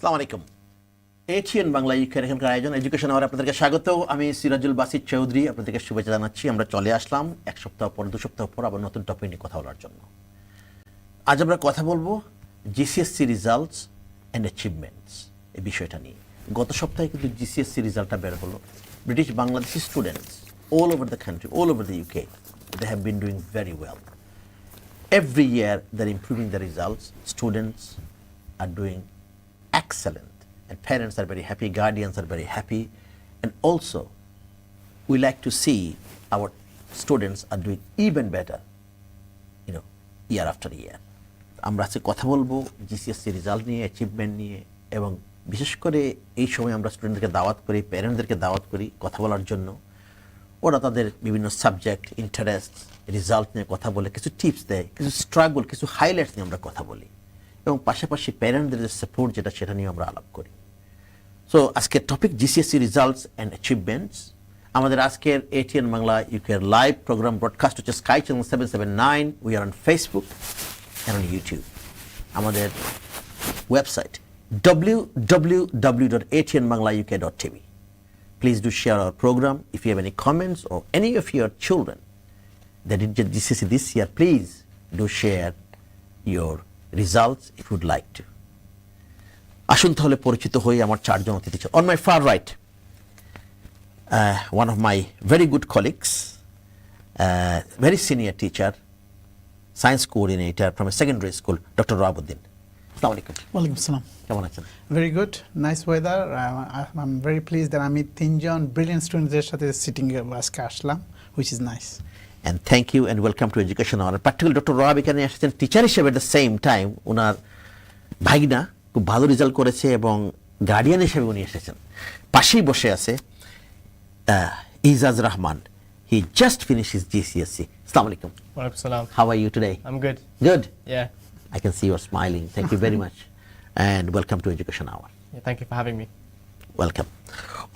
আসসালামু আলাইকুম। ATN Bangla এখানকার আয়োজন এডুকেশন আওয়ার আপনাদেরকে স্বাগত। আমি সিরাজুল বাসির চৌধুরী আপনাদেরকে শুভেচ্ছা জানাচ্ছি। আমরা চলে আসলাম এক সপ্তাহ পর 2 সপ্তাহ পর আবার নতুন টপিক নিয়ে কথা বলার জন্য। আজ আমরা কথা বলবো GCSE রিজাল্টস অ্যান্ড অ্যাচিভমেন্টস এই বিষয়টা নিয়ে। গত সপ্তাহে কিন্তু GCSE রেজাল্টটা বের হলো। British Bangladeshi students all over the country, all over the UK, they have been doing very well. Every year they're improving the results. Students are doing excellent and parents are very happy, guardians are very happy, and also we like to see our students are doing even better, year after year. আমরা আজকে কথা বলবো GCSE result নিয়ে, achievement নিয়ে, এবং বিশেষ করে এই সময় আমরা স্টুডেন্টদেরকে দাওয়াত করি, প্যারেন্টদেরকে দাওয়াত করি কথা বলার জন্য। ওরা তাদের বিভিন্ন সাবজেক্ট, ইন্টারেস্ট, রেজাল্ট নিয়ে কথা বলে, কিছু টিপস দেয়, কিছু স্ট্রাগল, কিছু হাইলাইটস নিয়ে আমরা কথা বলি, এবং পাশাপাশি প্যারেন্টদের যে সাপোর্ট সেটা নিয়ে আমরা আলাপ করি। সো আজকের topic GCSE results and achievements. আমাদের আজকের ATN বাংলা ইউকের লাইভ প্রোগ্রাম ব্রডকাস্ট হচ্ছে Sky channel 779। We are on Facebook and on YouTube. আমাদের website www.atnbanglauk.tv. Please do share our program. If you have any comments or any of your children that did GCSE this year, please do share your results if you would like to. আসুন তাহলে পরিচিত হই আমার চারজন অতিথি। On my far right, one of my very good colleagues, very senior teacher, science coordinator from a secondary school, Dr. Rabuddin. Assalamu alaikum. Walaikum salam. কেমন আছেন? Very good. Nice weather. I'm very pleased that আমি তিনজন brilliant students সাথে sitting আজকে আসলাম, which is nice. And thank you and welcome to Education Hour. Particularly Dr. Rahab এখানে এসেছেন teacher হিসেবে at the same time। ওনার ভাগিনা খুব ভালো রেজাল্ট করেছে এবং গার্ডিয়ান হিসেবে উনি এসেছেন। পাশেই বসে আছে Ijaz Rahman. He just finished his GCSE. Assalamu alaikum. Walaikum salam. How are you today? I'm good. Good. Yeah. I can see you're smiling. Thank you very much. And welcome to Education Hour. Yeah, thank you for having me. Welcome.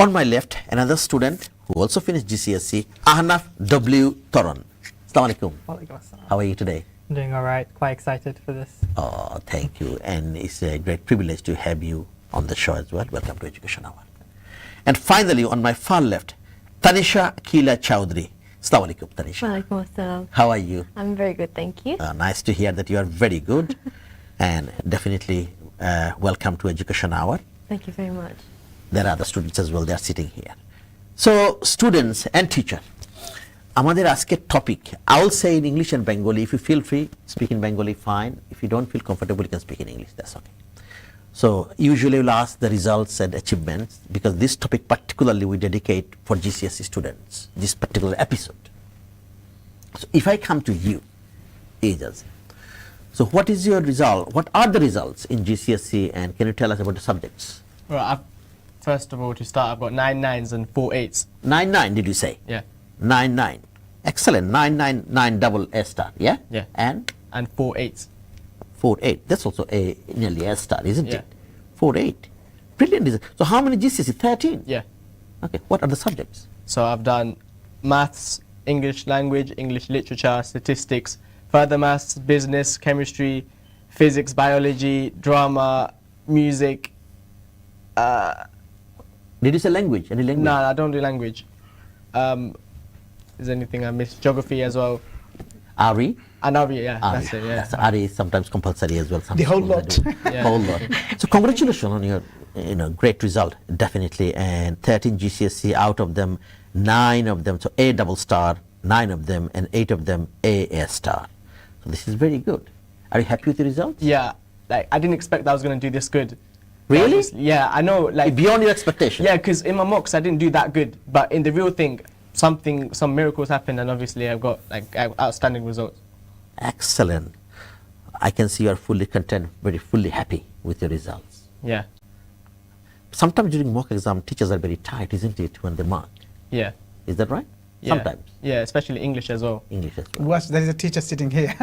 On my left, another student who also finished GCSE, Ahnaf W. Toron. Assalamu alaikum. Walaikum assalam. How are you today? I'm doing all right. Quite excited for this. Oh, thank you. And it's a great privilege to have you on the show as well. Welcome to Education Hour. And finally, on my far left, Tanisha Akila Chowdhury. Assalamu alaikum, Tanisha. Walaikum assalam. How are you? I'm very good, thank you. Nice to hear that you are very good. And definitely welcome to Education Hour. Thank you very much. There are other students as well, they are sitting here. So, students and teacher, আমাদের আজকের topic, I will say in English and Bengali. If you feel free, speak in Bengali, fine. If you don't feel comfortable, you can speak in English, that's okay. So, usually we'll ask the results and achievements, because this topic particularly we dedicate for GCSE students, this particular episode. So, if I come to you, Ejaz, so what is your result? What are the results in GCSE, and can you tell us about the subjects? Well, first of all, to start, I've got 9 9s and 4 8s. 9 did you say? Yeah. 9 excellent. 9 double A star, yeah? Yeah. And 4 8s. 4 8, that's also nearly A star, isn't Yeah. it? 4 8, brilliant. So how many GCSE? 13? Yeah. Okay, what are the subjects? So I've done maths, English language, English literature, statistics, further maths, business, chemistry, physics, biology, drama, music. Did you say language? Any language? No, I don't do language. Is there anything I missed? Geography as well. RE? And RE, yeah, that's it, yeah. That's RE is sometimes compulsory as well. Some The whole schools lot. are doing Yeah. Whole lot. So congratulations on your great result, definitely. And 13 GCSE, out of them 9 of them, so A double star, 9 of them, and 8 of them A star. So this is very good. Are you happy with the results? Yeah, like I didn't expect I was going to do this good. Really? Yeah, I know, like Beyond your expectation? yeah, because in my mocks I didn't do that good, but in the real thing, some miracles happened, and obviously I've got like outstanding results. Excellent. I can see you are fully content, very fully happy with your results. Yeah, Sometimes during mock exam, teachers are very tight, isn't it, when they mark? yeah, Is that right? yeah. Sometimes. Yeah, especially English as well. English as well. Watch, there is a teacher sitting here.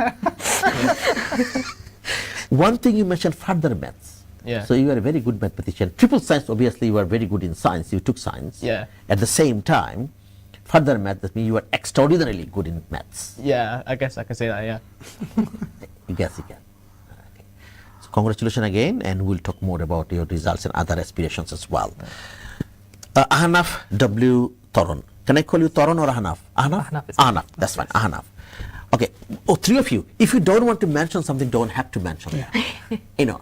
One thing you mentioned, further maths. Yeah. So you are a very good mathematician. Triple science, obviously you are very good in science. You took science. Yeah. At the same time, further maths, that means you are extraordinarily good in maths. Yeah, I guess I can say that. Yeah. You guess you can. Okay. So Congratulations again, and we'll talk more about your results and other aspirations as well. Ahnaf W. Toron. Can I call you Toron or Ahnaf? Ahnaf? Ahnaf is fine. Ahnaf, that's fine. Ahnaf. Okay. Oh, three of you. If you don't want to mention something, don't have to mention it.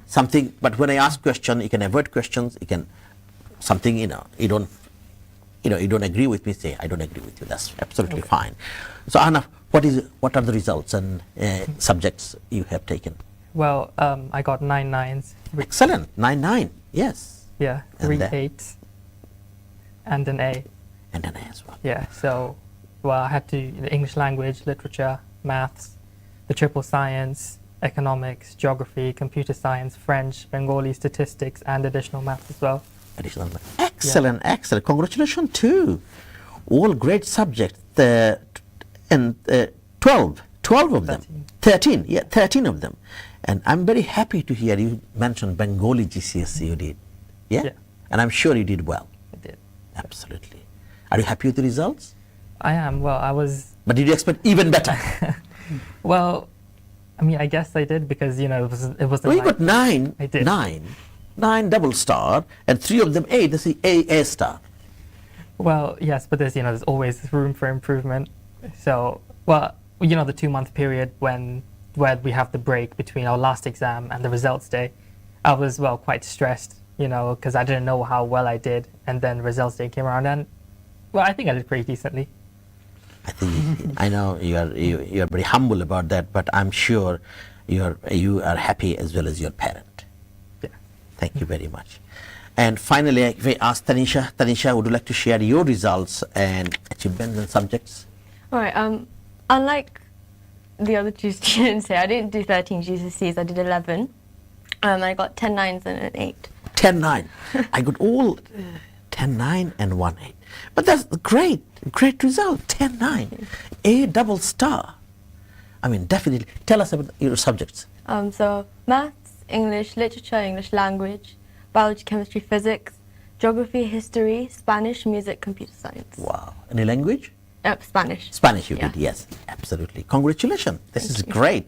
Something, but when I ask question, you can avoid questions, you can, something, you don't agree with me, say, I don't agree with you. That's absolutely fine. So, Ahnaf, what are the results and subjects you have taken? Well, I got 9 nines. Excellent. 9-9. Yes. Yeah, And 3 then? 8s, and an A. And an A as well. Yeah, so, well, I had to English language, literature, maths, the triple science, economics, geography, computer science, French, Bengali, statistics, and additional maths as well. Additional. Excellent, excellent. Congratulations too. All great subjects. And 12 of them. 13, yeah, 13 of them. And I'm very happy to hear you mention Bengali GCSE you did. Yeah? Yeah. And I'm sure you did well. I did. Absolutely. Are you happy with the results? I am. Well, I was. But did you expect even better? Well, I mean, I guess I did because it was. Well, you got 9. I did. 9 double star, and 3 of them A. That's the A star. Well, yes, but there's always room for improvement. So, well, the 2-month period where we have the break between our last exam and the results day, I was quite stressed, because I didn't know how well I did, and then results day came around, and I think I did pretty decently. I think I know you are very humble about that, but I'm sure you are happy as well as your parent. Yeah. Thank you very much. And finally, if I ask Tanisha, would you like to share your results and achievements and subjects? All right. Unlike the other two students here, I didn't do 13 GCSEs. I did 11. I got 10 nines and an 8. 10-9. I got all 10-9 and 1-8. But that's great result. 10-9, A double star. I mean, definitely. Tell us about your subjects. So maths, English, literature, English language, biology, chemistry, physics, geography, history, Spanish, music, computer science. Wow. Any language? Spanish. Spanish you Yeah. did, yes. Absolutely. Congratulations. This is great.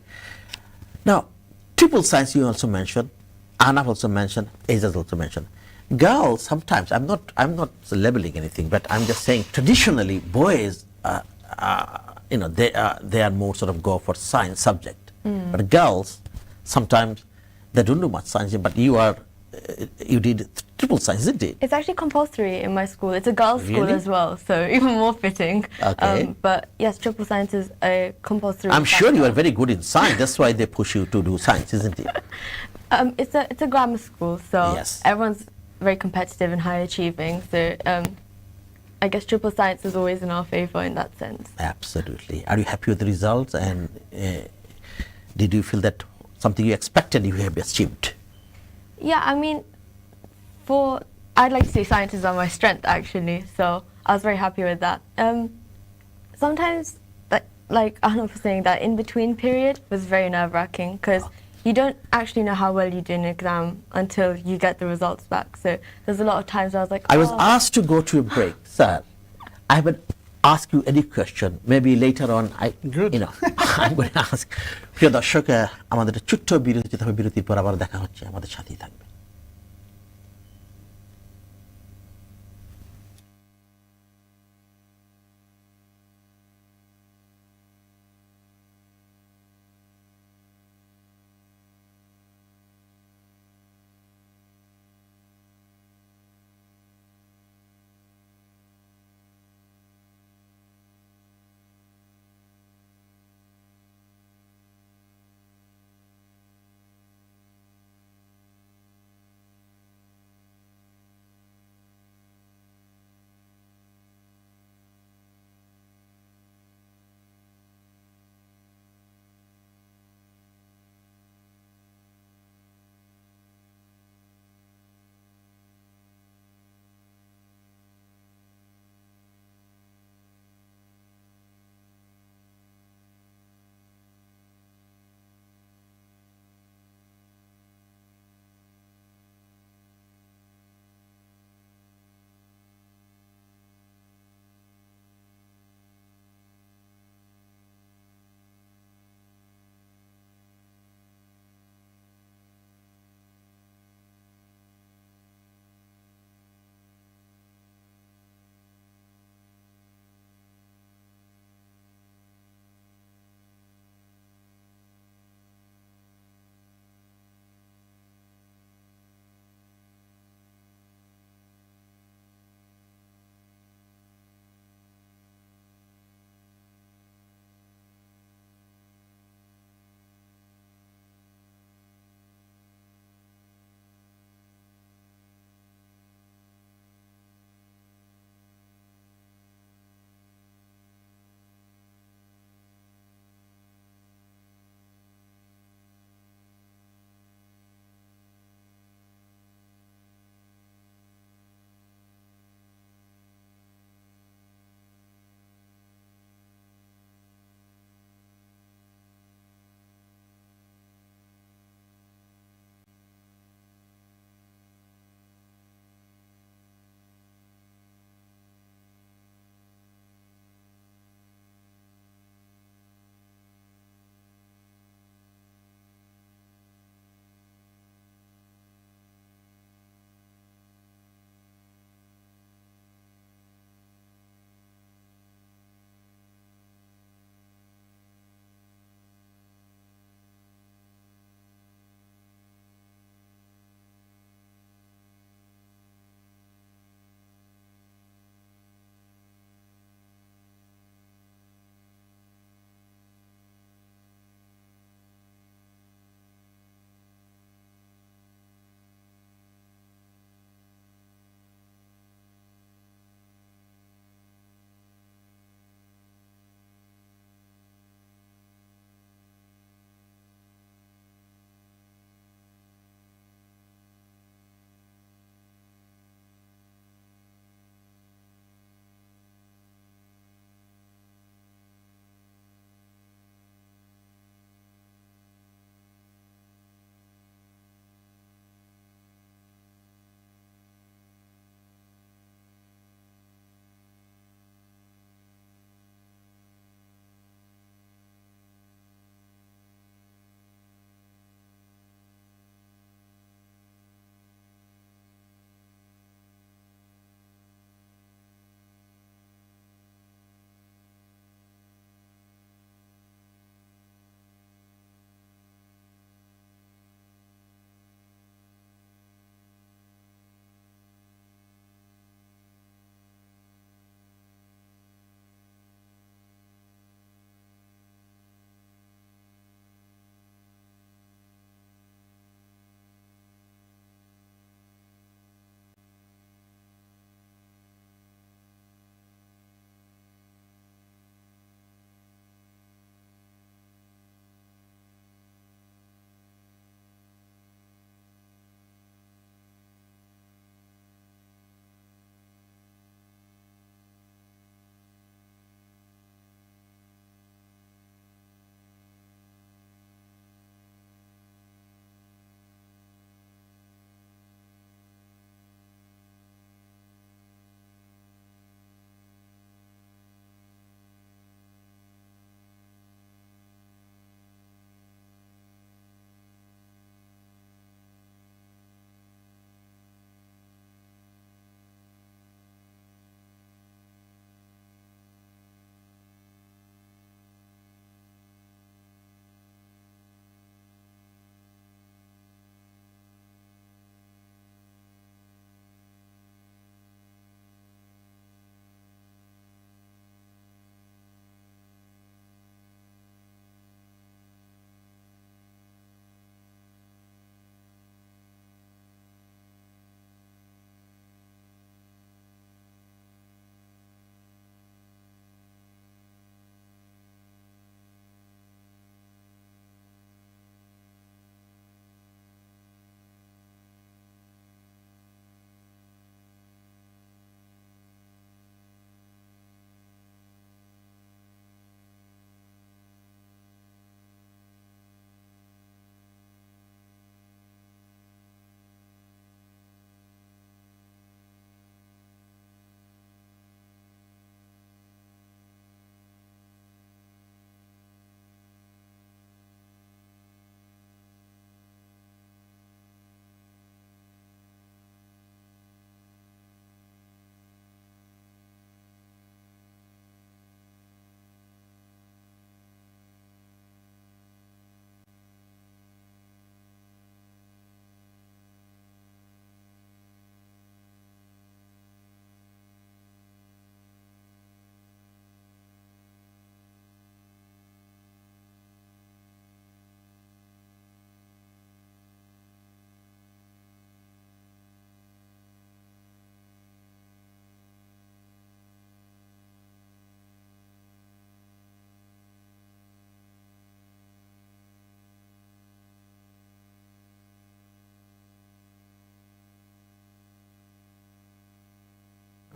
Now, triple science you also mentioned, Ahnaf also mentioned, Aizaz also mentioned. Girls, sometimes, I'm not labeling anything, but I'm just saying traditionally boys, they are more sort of go for science subject. But girls, sometimes they don't do much science, but you did triple science, isn't it? It's actually compulsory in my school. It's a girls' school Really? as well, so even more fitting. Okay. But yes, triple science is a compulsory. I'm sure you are factor. very good in science. That's why they push you to do science, isn't it? It's a grammar school, so Yes. everyone's very competitive and high achieving. So I guess triple science is always in our favor in that sense. Absolutely. Are you happy with the results? And did you feel that something you expected you have achieved? Yeah, I mean, I'd like to say sciences are my strength actually. So I was very happy with that. Sometimes, like Arnold was saying, that in between period was very nerve-wracking because you don't actually know how well you do in an exam until you get the results back. So there's a lot of times where I was like, I was asked to go to a break, sir. I haven't asked you any question. Maybe later on, Good. I'm going to ask. প্রিয় দর্শক, আমাদের ছোট্ট বিরতি যেতে হবে, বিরতির পর আবার দেখা হচ্ছে, আমাদের সাথেই থাকবে।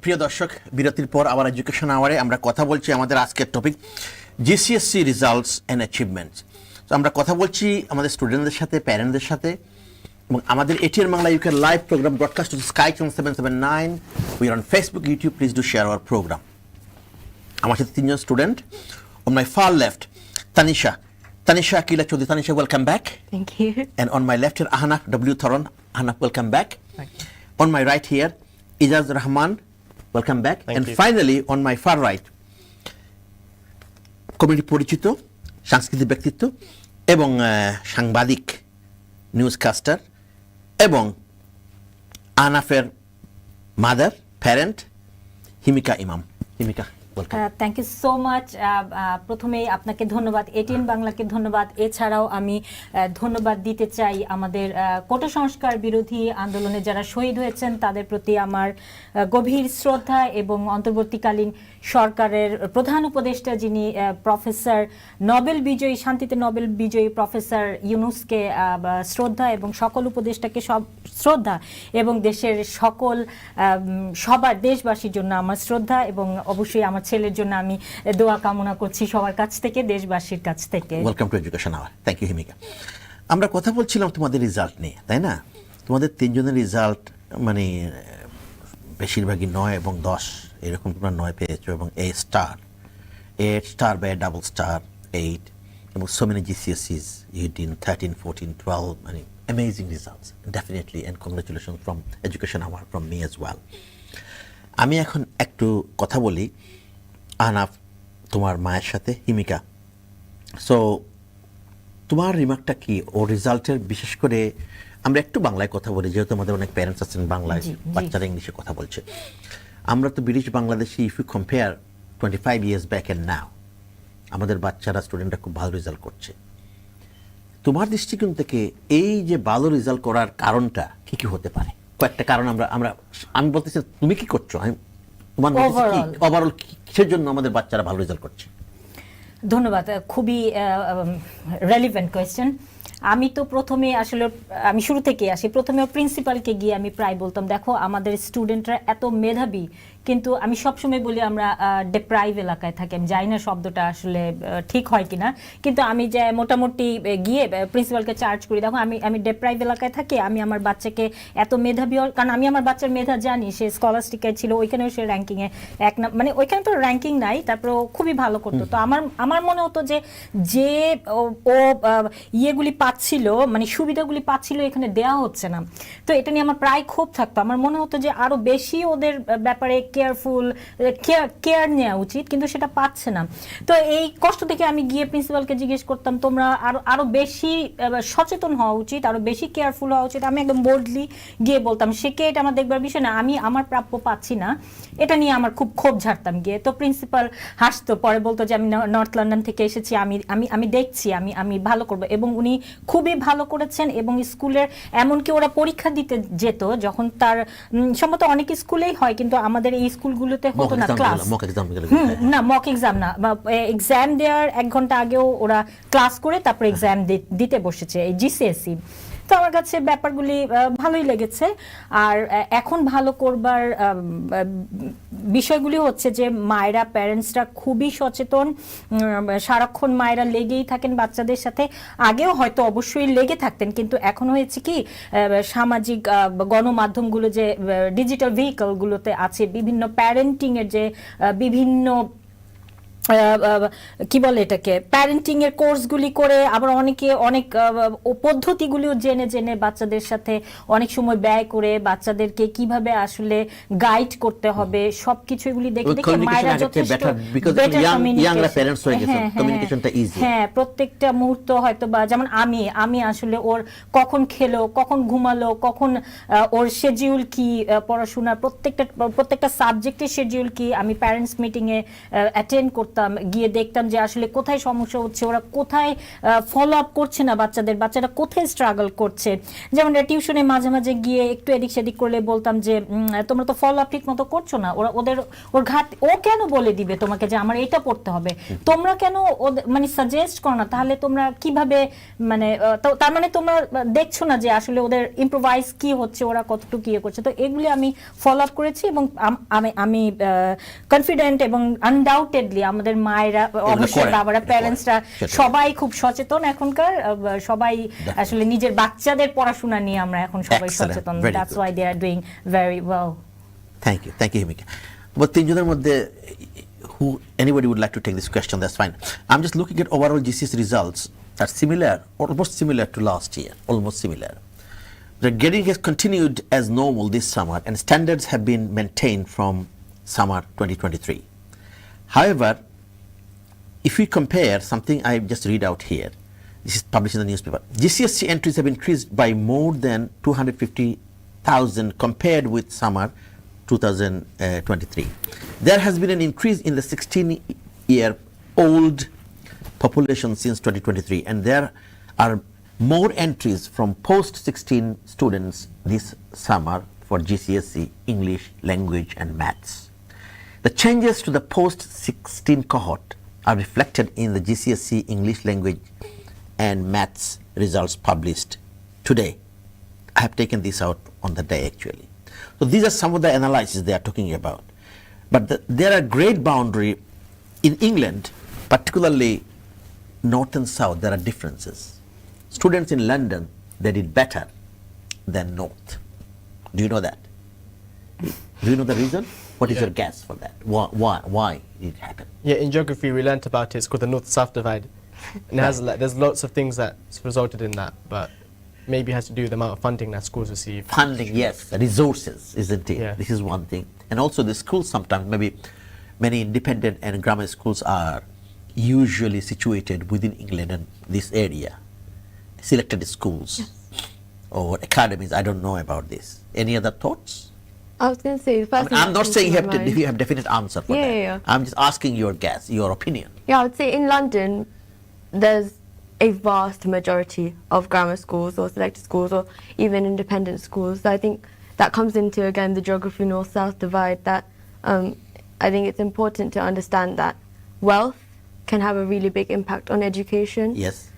প্রিয় দর্শক, বিরতির পর আবার এডুকেশন আওয়ারে আমরা কথা বলছি আমাদের আজকের topic GCSE results and achievements. তো আমরা কথা বলছি আমাদের স্টুডেন্টদের সাথে, প্যারেন্টদের সাথে, এবং আমাদের ATN Bangla UK live programme broadcast হচ্ছে Sky channel 779। We are on Facebook, YouTube. Please do share our programme. আমার সাথে তিনজন student. On my far left Tanisha Akila Chaudhary. Tanisha, welcome back. Thank you. And on my left here, Ahnaf W. Thoron. Ahnaf, welcome back. Thank you. On my right here, Ijaz Rahman, welcome back. Thank and you. finally, on my far right, committee পরিচিত, সাংস্কৃতিক ব্যক্তিত্ব এবং সাংবাদিক, নিউজকাস্টার এবং আহনাফের mother, parent, Himika Imam. Himika, welcome. Thank you so much. প্রথমেই আপনাকে ধন্যবাদ, ATN বাংলাকে ধন্যবাদ। এছাড়াও আমি ধন্যবাদ দিতে চাই আমাদের কোটা সংস্কার বিরোধী আন্দোলনে যারা শহীদ হয়েছেন তাদের প্রতি আমার গভীর শ্রদ্ধা, এবং অন্তর্বর্তীকালীন সরকারের প্রধান উপদেষ্টা যিনি প্রফেসর নোবেল বিজয়ী, শান্তিতে নোবেল বিজয়ী প্রফেসর ইউনুসকে শ্রদ্ধা, এবং সকল উপদেষ্টাকে সব শ্রদ্ধা, এবং দেশের সকল সবার দেশবাসীর জন্য আমার শ্রদ্ধা, এবং অবশ্যই আমার ছেলের জন্য আমি দোয়া কামনা করছি সবার কাছ থেকে, দেশবাসীর কাছ থেকে। Welcome to education hour. Thank you Himika. আমরা কথা বলছিলাম তোমাদের রিজাল্ট নিয়ে, তাই না? তোমাদের তিনজনের রিজাল্ট মানে বেশিরভাগই 9 এবং 10 এরকম তোমরা 9 পেয়েছো, এবং A স্টার বা ডাবল স্টার 8, এবং সো মেনি GCSEs 18, 13, 14, 12, মানে amazing results definitely, and congratulation from education hour, from me as well. আমি এখন একটু কথা বলি আহনাফ, তোমার মায়ের সাথে, হিমিকা। সো তোমার রিমার্কটা কি ওর রেজাল্টের? বিশেষ করে আমরা একটু বাংলায় কথা বলি, যেহেতু আমাদের অনেক প্যারেন্টস আছেন বাংলায়, বাচ্চারা ইংলিশে কথা বলছে। আমরা তো British Bangladeshi, if you compare 25 years back and now, আমাদের বাচ্চারা, স্টুডেন্টরা খুব ভালো রেজাল্ট করছে। তোমার দৃষ্টিকোণ থেকে এই যে ভালো রেজাল্ট করার কারণটা কি কি হতে পারে? কয়েকটা কারণ আমি বলতেছি, তুমি কি করছো, তোমার ওভারঅল কিসের জন্য আমাদের বাচ্চারা ভালো রেজাল্ট করছে? ধন্যবাদ, খুবই রেলিভেন্ট কোয়েশ্চেন। আমি তো প্রথমে আসলে আমি শুরু থেকে আসি। প্রথমে প্রিন্সিপালকে গিয়ে আমি প্রায় বলতাম, দেখো আমাদের স্টুডেন্টরা এত মেধাবী, কিন্তু আমি সবসময় বলি আমরা ডেপ্রাইভ এলাকায় থাকি। আমি জানি না শব্দটা আসলে ঠিক হয় কিনা, কিন্তু আমি যে মোটামুটি গিয়ে প্রিন্সিপালকে চার্জ করি, দেখো আমি ডেপ্রাইভ এলাকায় থাকি, আমি আমার বাচ্চাকে এত মেধাবী, কারণ আমি আমার বাচ্চার মেধা জানি, সে স্কলাস্টিকায় ছিল, ওইখানেও সে র্যাঙ্কিংয়ে মানে ওইখানে তো র্যাঙ্কিং নাই, তারপর খুবই ভালো করতো। তো আমার মনে হতো যে ও ইয়েগুলি পাচ্ছিল, মানে সুবিধাগুলি পাচ্ছিল, এখানে দেওয়া হচ্ছে না। তো এটা নিয়ে আমার প্রায় ক্ষোভ থাকতো। আমার মনে হতো যে আরো বেশি ওদের ব্যাপারে কেয়ার নেওয়া উচিত, কিন্তু সেটা পাচ্ছে না। তো এই কষ্ট থেকে আমি গিয়ে প্রিন্সিপালকে জিজ্ঞেস করতাম, তোমরা আরো বেশি সচেতন হওয়া উচিত, আরো বেশি কেয়ারফুল হওয়া উচিত। আমি একদম বোল্ডলি গিয়ে বলতাম, সেকে এটা আমার দেখবার বিষয় না, আমি আমার প্রাপ্য পাচ্ছি না, এটা নিয়ে আমার খুব ক্ষোভ ঝাড়তাম গিয়ে। তো প্রিন্সিপাল হাসতো, পরে বলতো যে আমি নর্থ লন্ডন থেকে এসেছি, আমি দেখছি, আমি ভালো করবো। এবং উনি খুবই ভালো করেছেন। এবং স্কুলের এমনকি ওরা পরীক্ষা দিতে যেত, যখন তার সম্ভবত অনেক স্কুলেই হয়, কিন্তু আমাদের এই স্কুলগুলোতে হতো না ক্লাস, না মক এক্সাম না, এক্সাম দেওয়ার 1 ঘন্টা আগেও ওরা ক্লাস করে তারপর এক্সাম দিতে বসেছে, এই GCSE। তো আমার কাছে ব্যাপারগুলি ভালোই লেগেছে। আর এখন ভালো করবার বিষয়গুলি হচ্ছে যে মায়েরা, প্যারেন্টসরা খুবই সচেতন, সারাক্ষণ মায়েরা লেগেই থাকেন বাচ্চাদের সাথে। আগেও হয়তো অবশ্যই লেগে থাকতেন, কিন্তু এখন হয়েছে কি, সামাজিক গণমাধ্যমগুলো যে ডিজিটাল ভেহিকলগুলোতে আছে, বিভিন্ন প্যারেন্টিং এর যে বিভিন্ন কি বলে এটাকে, প্যারেন্টিং এর কোর্সগুলি করে, আবার অনেকে অনেক পদ্ধতিগুলিও জেনে বাচ্চাদের সাথে অনেক সময় ব্যয় করে বাচ্চাদেরকে কিভাবে আসলে গাইড করতে হবে, সবকিছু এগুলি দেখে মায়েরা যথেষ্ট হ্যাঁ, প্রত্যেকটা মুহূর্ত হয়তো বা, যেমন আমি আসলে ওর কখন খেলো, কখন ঘুমালো, কখন ওর শেডিউল কি, পড়াশোনার প্রত্যেকটা সাবজেক্টের শেডিউল কি, আমি প্যারেন্টস মিটিং এ অ্যাটেন্ড করতাম। করতাম, গিয়ে দেখতাম যে আসলে কোথায় সমস্যা হচ্ছে, ওরা কোথায় ফলো আপ করছে না, বাচ্চারা কোথায় স্ট্রাগল করছে। যেমন টিউশনে মাঝে মাঝে গিয়ে একটু এদিক সেদিক করলে বলতাম যে তোমরা তো ফলো আপ ঠিক মতো করছো না, ওর ঘাট ও কেন বলে দিবে তোমাকে যে আমার এটা পড়তে হবে, তোমরা কেন মানে সাজেস্ট করো না, তাহলে তোমরা কিভাবে মানে তার মানে তোমরা দেখছো না যে আসলে ওদের ইম্প্রোভাইজ কি হচ্ছে, ওরা কতটুকু ইয়ে করছে। তো এগুলি আমি ফলো আপ করেছি এবং আমি কনফিডেন্ট এবং আনডাউটেডলি আমাদের মায়েরা, অবশ্যই বাবারা, প্যারেন্টসরা সবাই খুব সচেতন এখনকার, সবাই আসলে নিজের বাচ্চাদের পড়াশোনা নিয়ে আমরা এখন সবাই সচেতন। That's why they are doing very well. Thank you Himika. তিনজনের মধ্যে anybody would like to take this question, that's fine. I'm just looking at overall GCSE results are similar, almost similar to last year, almost similar. The grading has continued as normal this summer and standards have been maintained from summer 2023. However, if we compare something I just read out here, this is published in the newspaper, GCSE entries have increased by more than 250,000 compared with summer 2023. There has been an increase in the 16-year-old population since 2023, and there are more entries from post-16 students this summer for GCSE, English, language and maths. The changes to the post-16 cohort are reflected in the GCSE, English, language and maths results published today. I have taken this out on the day actually. So these are some of the analysis they are talking about. But there are great boundary in England, particularly north and south, there are differences. Students in London, they did better than north. Do you know that? Do you know the reason? What is your guess for that? Why did it happen? Yeah, in geography we learnt about it. It's called the north-south divide. And it has there's lots of things that's resulted in that, but maybe it has to do with the amount of funding that schools receive. Funding, yes, resources, isn't it? Yeah. This is one thing. And also the schools sometimes, maybe many independent and grammar schools are usually situated within England and this area. Selected schools or academies, I don't know about this. Any other thoughts? I was going to say, the first thing I'm that not comes saying to you my have to, mind- if you have definite answer for that. Yeah. I'm just asking your guess, your opinion. Yeah, I would say in London, there's a vast majority of grammar schools or selected schools or even independent schools. So I think that comes into, again, the geography north-south divide, that I think it's important to understand that wealth can have a really big impact on education. Yes.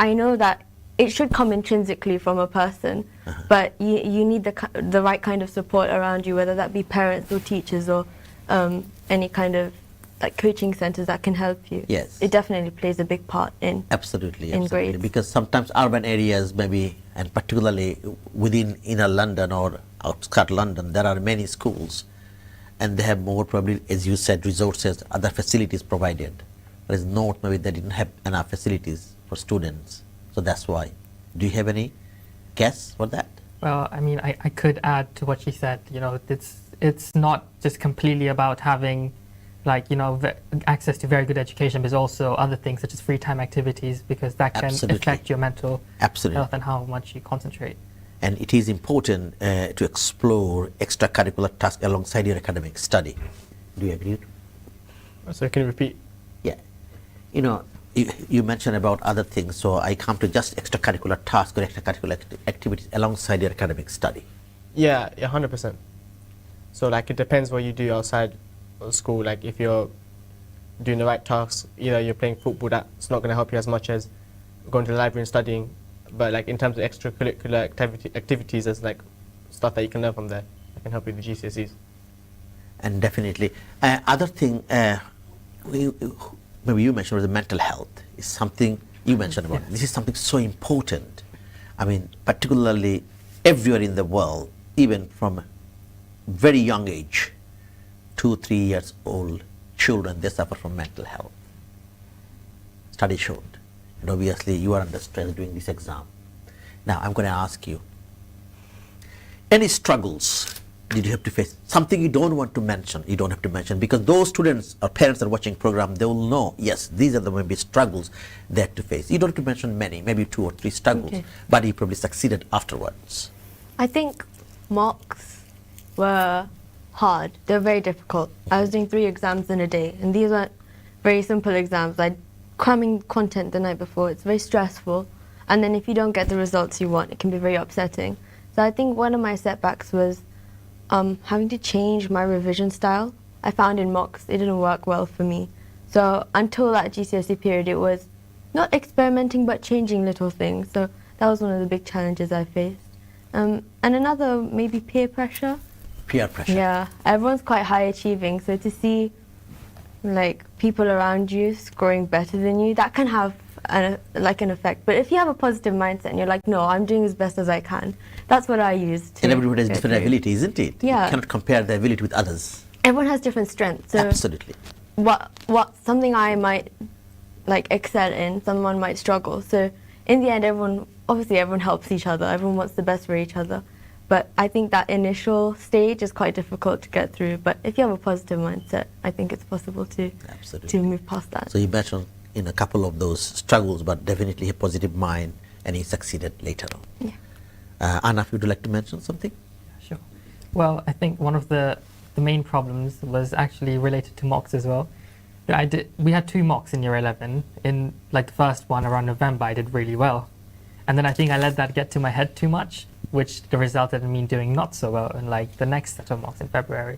I know that it should come intrinsically from a person, but you need the right kind of support around you, whether that be parents or teachers or any kind of like coaching centers that can help you. Yes. It definitely plays a big part in Absolutely, in absolutely. grades. Because sometimes urban areas maybe, and particularly within inner London or outskirts London, there are many schools and they have more probably, as you said, resources, other facilities provided. Whereas north, maybe they didn't have enough facilities for students. So that's why. Do you have any guess for that? Well, I mean, I could add to what she said. You know, it's not just completely about having, like, you know, access to very good education, but also other things such as free time activities, because that can Absolutely. affect your mental Absolutely. health and how much you concentrate. And it is important to explore extracurricular tasks alongside your academic study. Do you agree? So can you repeat? Yeah. You know, you mentioned about other things, so I come to just extracurricular tasks or extracurricular activities alongside your academic study. Yeah, 100%. So like it depends what you do outside of school. Like if you're doing the right tasks, either you're playing football, that's not going to help you as much as going to the library and studying. But like in terms of extracurricular activities, there's like stuff that you can learn from there that can help you with the GCSEs. And definitely. Other thing, maybe you mentioned was the mental health is something you mentioned about. This is something so important. I mean, particularly everywhere in the world, even from very young age, 2-3 years old children, they suffer from mental health. Study showed. And obviously you are under stress doing this exam. Now I'm going to ask you, any struggles did you have to face? Something you don't want to mention, you don't have to mention, because those students or parents that are watching program, they will know, yes, these are the maybe struggles they had to face. You don't have to mention many, maybe 2 or 3 struggles, Okay. but you probably succeeded afterwards. I think mocks were hard. They're very difficult. I was doing 3 exams in a day, and these weren't very simple exams, like cramming content the night before, it's very stressful. And then if you don't get the results you want, it can be very upsetting. So I think one of my setbacks was having to change my revision style. I found in mocks it didn't work well for me. So until that GCSE period, it was not experimenting but changing little things. So that was one of the big challenges I faced. And another, maybe peer pressure. Peer pressure. Yeah, everyone's quite high achieving, so to see like people around you scoring better than you, that can have an effect. But if you have a positive mindset and you're like, no, I'm doing as best as I can, that's what I use to. And everybody has get different through. ability, isn't it? Yeah. You cannot compare the ability with others. Everyone has different strengths. So Absolutely. what something I might like excel in, someone might struggle. So in the end, everyone helps each other. Everyone wants the best for each other. But I think that initial stage is quite difficult to get through. But if you have a positive mindset, I think it's possible to Absolutely. move past that. So you mentioned in a couple of those struggles, but definitely a positive mind, and he succeeded later on. Yeah. Anna, would you like to mention something? Sure. Well, I think one of the main problems was actually related to mocks as well. We had 2 mocks in year 11. In like the first one around November, I did really well. And then I think I let that get to my head too much, which resulted in me doing not so well in like the next set of mocks in February.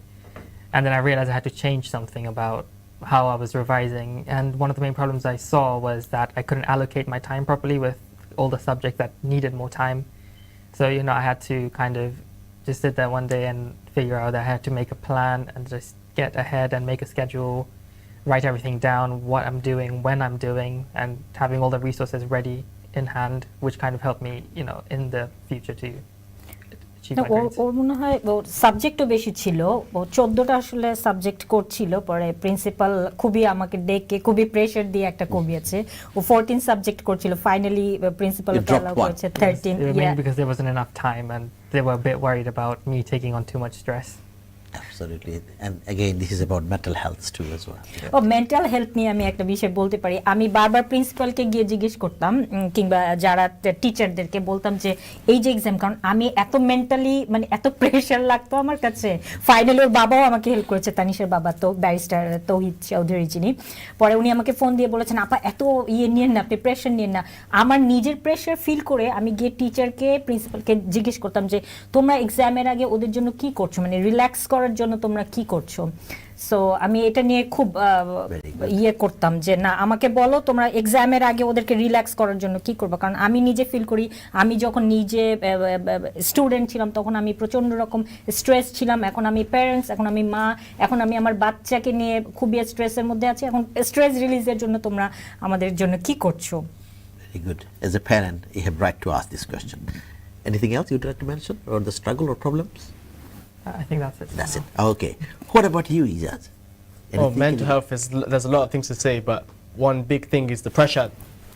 And then I realized I had to change something about how I was revising. And one of the main problems I saw was that I couldn't allocate my time properly with all the subjects that needed more time. So, I had to kind of just sit there one day and figure out that I had to make a plan and just get ahead and make a schedule, write everything down, what I'm doing, when I'm doing, and having all the resources ready in hand, which kind of helped me, in the future to achieve my grades. ওর মনে হয় ওর সাবজেক্টও বেশি ছিল, ও 14টা আসলে subject করছিল, পরে principal খুবই আমাকে ডেকে খুবই প্রেসার দিয়ে একটা কমিয়েছে। ও 14 সাবজেক্ট করছিল, ফাইনালি প্রিন্সিপাল অ্যালাউ করেছে 13। Mainly because there wasn't enough time and they were a bit worried about me taking on too much stress. Absolutely. And again, this is about mental health too as well. O mental health নিয়ে আমি একটা বিষয় বলতে পারি। আমি বারবার প্রিন্সিপালকে গিয়ে জিজ্ঞেস করতাম, কিংবা যারা টিচারদেরকে বলতাম যে এই যে এক্সাম, কারণ আমি এত মেন্টালি এত প্রেশার লাগতো আমার কাছে। ফাইনালি ওর বাবাও আমাকে হেল্প করেছে, তানিশের বাবা তো ব্যারিস্টার তৌহিদ চৌধুরী যিনি। পরে উনি আমাকে ফোন দিয়ে বলেছেন, আপা এত নিয়েন না, আপনি প্রেশার নিয়েন না। আমার নিজের প্রেশার ফিল করে আমি গিয়ে টিচারকে প্রিন্সিপালকে জিজ্ঞেস করতাম যে তোমরা এক্সামের আগে ওদের জন্য কি করছো, রিল্যাক্স করার জন্য তোমরা কি করছো। সো আমি এটা নিয়ে খুব করতাম যে না, আমাকে বলো তোমরা এক্সামের আগে ওদেরকে রিল্যাক্স করার জন্য কি করবো। কারণ আমি নিজে ফিল করি, আমি যখন নিজে স্টুডেন্ট ছিলাম তখন আমি প্রচন্ড রকম স্ট্রেস ছিলাম। এখন আমি প্যারেন্টস, এখন আমি মা, এখন আমি আমার বাচ্চাকে নিয়ে খুবই স্ট্রেসের মধ্যে আছি। এখন স্ট্রেস রিলিজের জন্য তোমরা আমাদের জন্য কি করছো। Very good. As a parent, you have right to ask this question. Anything else you'd like to mention, or the struggle or problems? I think that's it. That's it. Okay. What about you, Ijaz? Oh, mental health there's a lot of things to say, but one big thing is the pressure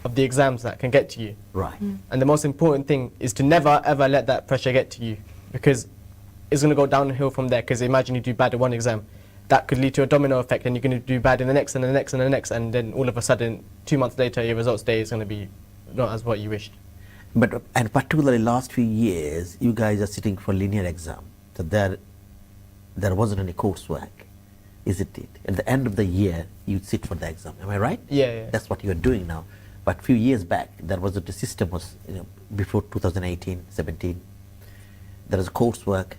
of the exams that can get to you. Right. And the most important thing is to never ever let that pressure get to you, because it's going to go downhill from there. Because imagine you do bad in one exam, that could lead to a domino effect, and you're going to do bad in the next and the next and the next, and then all of a sudden 2 months later your results day is going to be not as what you wished. But and particularly last few years, you guys are sitting for linear exam. So there wasn't any coursework, isn't it? At the end of the year, you sit for the exam. Am I right? Yeah. That's what you are doing now. But few years back, there was the system was before 2018, 17. There was coursework,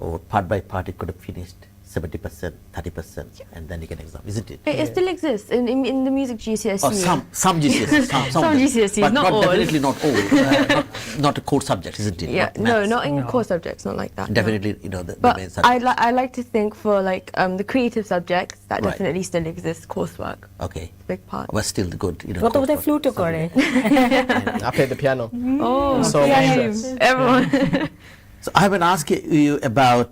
or part by part it could have finished 70%, 30%, and then you can exam, isn't it? It still exists in the music GCSE. Oh, some GCSEs, some of them. GCSEs, but not all. Definitely not all. Not a core subject, isn't it? Yeah, Not maths. not in core subjects, not like that. no. Definitely, the But main subject. I like to think for like the creative subjects that Right. definitely still exists coursework. Okay. Big part. But still good, ও তো বোধহয় coursework. ফ্লুটও করে। I played the piano. Oh, So yeah, everyone. So I haven't asked you about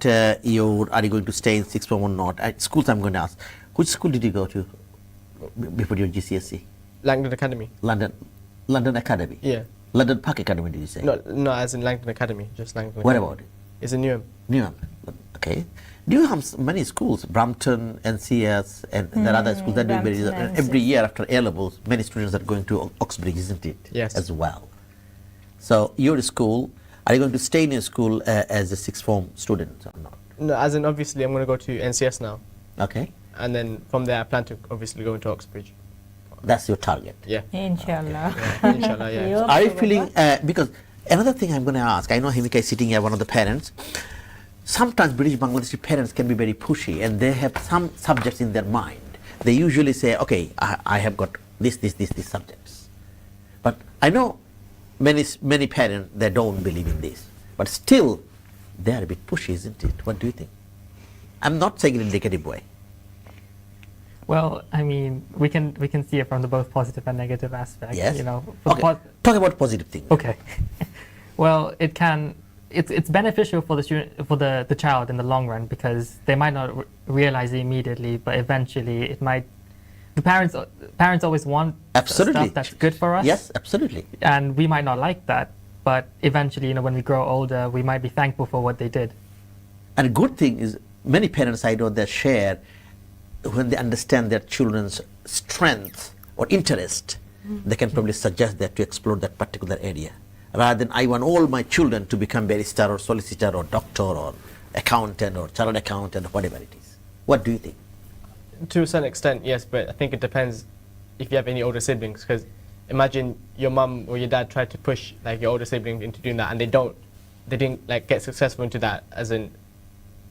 are you going to stay in sixth form or not? Schools I'm going to ask. Which school did you go to before your GCSE? Langdon Academy. London Academy? Yeah. London Park Academy, did you say? No, as in Langdon Academy, just Langdon Where Academy. about it? It's in Newham. Newham. Okay. Do you have many schools? Brampton, NCS, and there are other schools that do very Brampton, every year after A levels, many students are going to Oxbridge, isn't it? Yes. As well. So your school, are you going to stay in your school as a sixth form student or not? No, as in obviously I'm going to go to NCS now. Okay. and then from there I plan to obviously go into Oxbridge. That's your target. Yeah. ইনশাআল্লাহ Inshallah, yeah. Yup. Are you feeling, because another thing I'm going to ask, I know Himika is sitting here, one of the parents. Sometimes British Bangladeshi parents can be very pushy and they have some subjects in their mind. They usually say, okay, I have got these subjects. But I know many parents, they don't believe in this. But still, they are a bit pushy, isn't it? What do you think? I'm not saying in a negative way. Well, I mean, we can see it from the both positive and negative aspects. Yes. You know, for the Okay. Talk about positive things. okay. Well, it's beneficial for the student, for the child in the long run, because they might not realize it immediately, but eventually it might. The parents always want Absolutely. stuff that's good for us. Yes, absolutely. And we might not like that, but eventually, you know, when we grow older, we might be thankful for what they did. And a good thing is many parents I know that share when they understand their children's strength or interest, they can probably suggest that to explore that particular area. Rather than I want all my children to become barrister or solicitor or doctor or accountant or chartered accountant or whatever it is. What do you think? To a certain extent, yes, but I think it depends if you have any older siblings. Because imagine your mum or your dad tried to push like your older sibling into doing that, and they didn't like get successful into that. As in,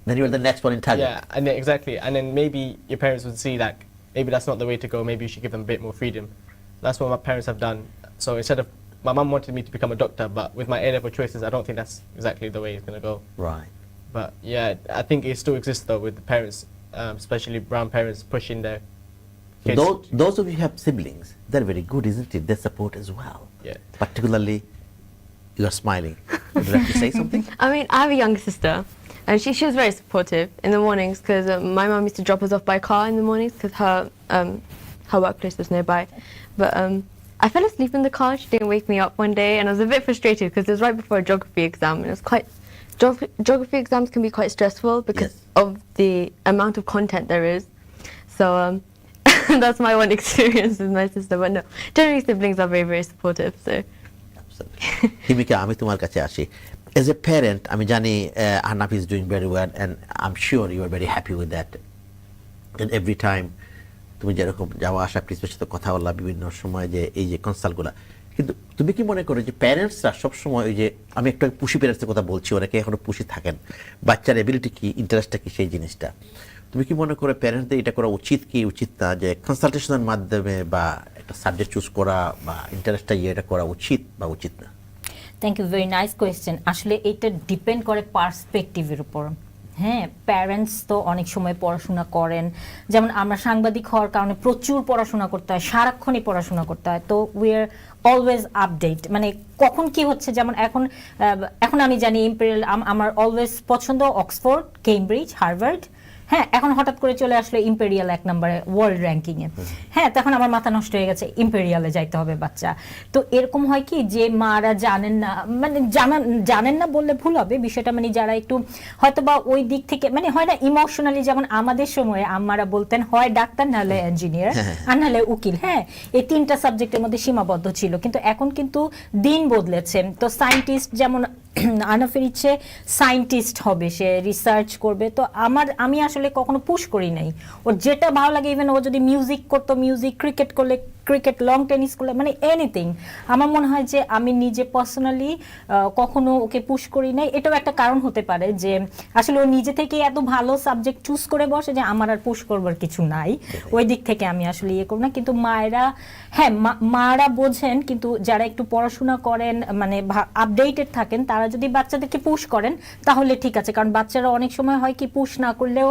Then you are the next one in target. yeah, and then, exactly, and then maybe your parents would see like maybe that's not the way to go. Maybe you should give them a bit more freedom. That's what my parents have done. So instead of my mum wanted me to become a doctor, but with my A-level choices, I don't think that's exactly the way it's gonna go. Right. But yeah, I think it still exists though with the parents, especially brown parents pushing their So kids. those of you who have siblings, they're very good, isn't it? They support as well. Yeah. Particularly, you are smiling. Would you like to say something? I mean, I have a younger sister, and she was very supportive in the mornings, because my mum used to drop us off by car in the mornings because her workplace was nearby. But I fell asleep in the car. She didn't wake me up one day, and I was a bit frustrated because it was right before a geography exam, and it was quite. Geography exams can be quite stressful because Yes. of the amount of content there is. So that's my one experience with my sister. But no, generally siblings are very, very supportive. So. Himika আমি তোমার কাছে আসি age a parent আমি জানি Ahnaf is doing very well and I am sure you are very happy with that and every time তুমি যেরকম যাওয়া আসা প্রিন্সিপালের সাথে কথা বললা বিভিন্ন সময় যে এই যে কনসাল্টগুলো, কিন্তু তুমি কি মনে করো যে প্যারেন্টসরা সবসময় ওই যে আমি একটা পুষি প্যারেন্টসের কথা বলছি, অনেকে এখনো পুষি থাকেন, বাচ্চার এবিলিটি কি ইন্টারেস্টটা কি সেই জিনিসটা, তুমি কি মনে করো প্যারেন্টসদের এটা করা উচিত কি উচিত না, যে কনসালটেশনের মাধ্যমে বা একটা সাবজেক্ট চুজ করা বা ইন্টারেস্টটা এটা করা উচিত বা উচিত না? Thank you, very nice question. আসলে এটা ডিপেন্ড করে পার্সপেক্টিভের উপর। হ্যাঁ, প্যারেন্টস তো অনেক সময় পড়াশোনা করেন, যেমন আমরা সাংবাদিক হওয়ার কারণে প্রচুর পড়াশোনা করতে হয়, সারাক্ষণই পড়াশোনা করতে হয়, তো উই আর অলওয়েজ আপডেট, মানে কখন কি হচ্ছে, যেমন এখন আমি জানি ইম্পেরিয়াল, আমার অলওয়েজ পছন্দ অক্সফোর্ড, কেমব্রিজ, হার্ভার্ড। হ্যাঁ, এখন হঠাৎ করে চলে আসলো ইম্পেরিয়াল 1 নম্বরে ওয়ার্ল্ড র্যাঙ্কিংয়ে। হ্যাঁ, তখন আমার মাথা নষ্ট হয়ে গেছে, ইম্পেরিয়ালে যাইতে হবে বাচ্চা। তো এরকম হয় কি যে মারা জানেন না, মানে জানেন না বললে ভুল হবে বিষয়টা, মানে যারা একটু হয়তো বা ওই দিক থেকে, মানে হয় না ইমোশনালি, যেমন আমাদের সময়ে আম্মারা বলতেন হয় ডাক্তার নাহলে ইঞ্জিনিয়ার আর নাহলে উকিল। হ্যাঁ, এই 3টা সাবজেক্টের মধ্যে সীমাবদ্ধ ছিল, কিন্তু এখন কিন্তু দিন বদলেছে। তো সায়েন্টিস্ট, যেমন আনাফের ইচ্ছে সায়েন্টিস্ট হবে, সে রিসার্চ করবে। তো আমি আসলে কখনো পুশ করি নাই, ওর যেটা ভালো লাগে, ইভেন ও যদি মিউজিক করতো মিউজিক, ক্রিকেট করলে ক্রিকেট, লং টেনিস করলে, মানে এনিথিং। আমার মনে হয় যে আমি নিজে পার্সোনালি কখনো ওকে পুশ করি নাই। এটাও একটা কারণ হতে পারে যে আসলে ও নিজে থেকে এত ভালো সাবজেক্ট চুজ করে বসে যে আমার আর পুশ করবার কিছু নাই, ওই দিক থেকে আমি আসলে ইয়ে করব না। কিন্তু মায়েরা, হ্যাঁ মারা বোঝেন, কিন্তু যারা একটু পড়াশোনা করেন, মানে আপডেটেড থাকেন, তারা যদি বাচ্চাদেরকে পুশ করেন তাহলে ঠিক আছে। কারণ বাচ্চারা অনেক সময় হয় কি, পুশ না করলেও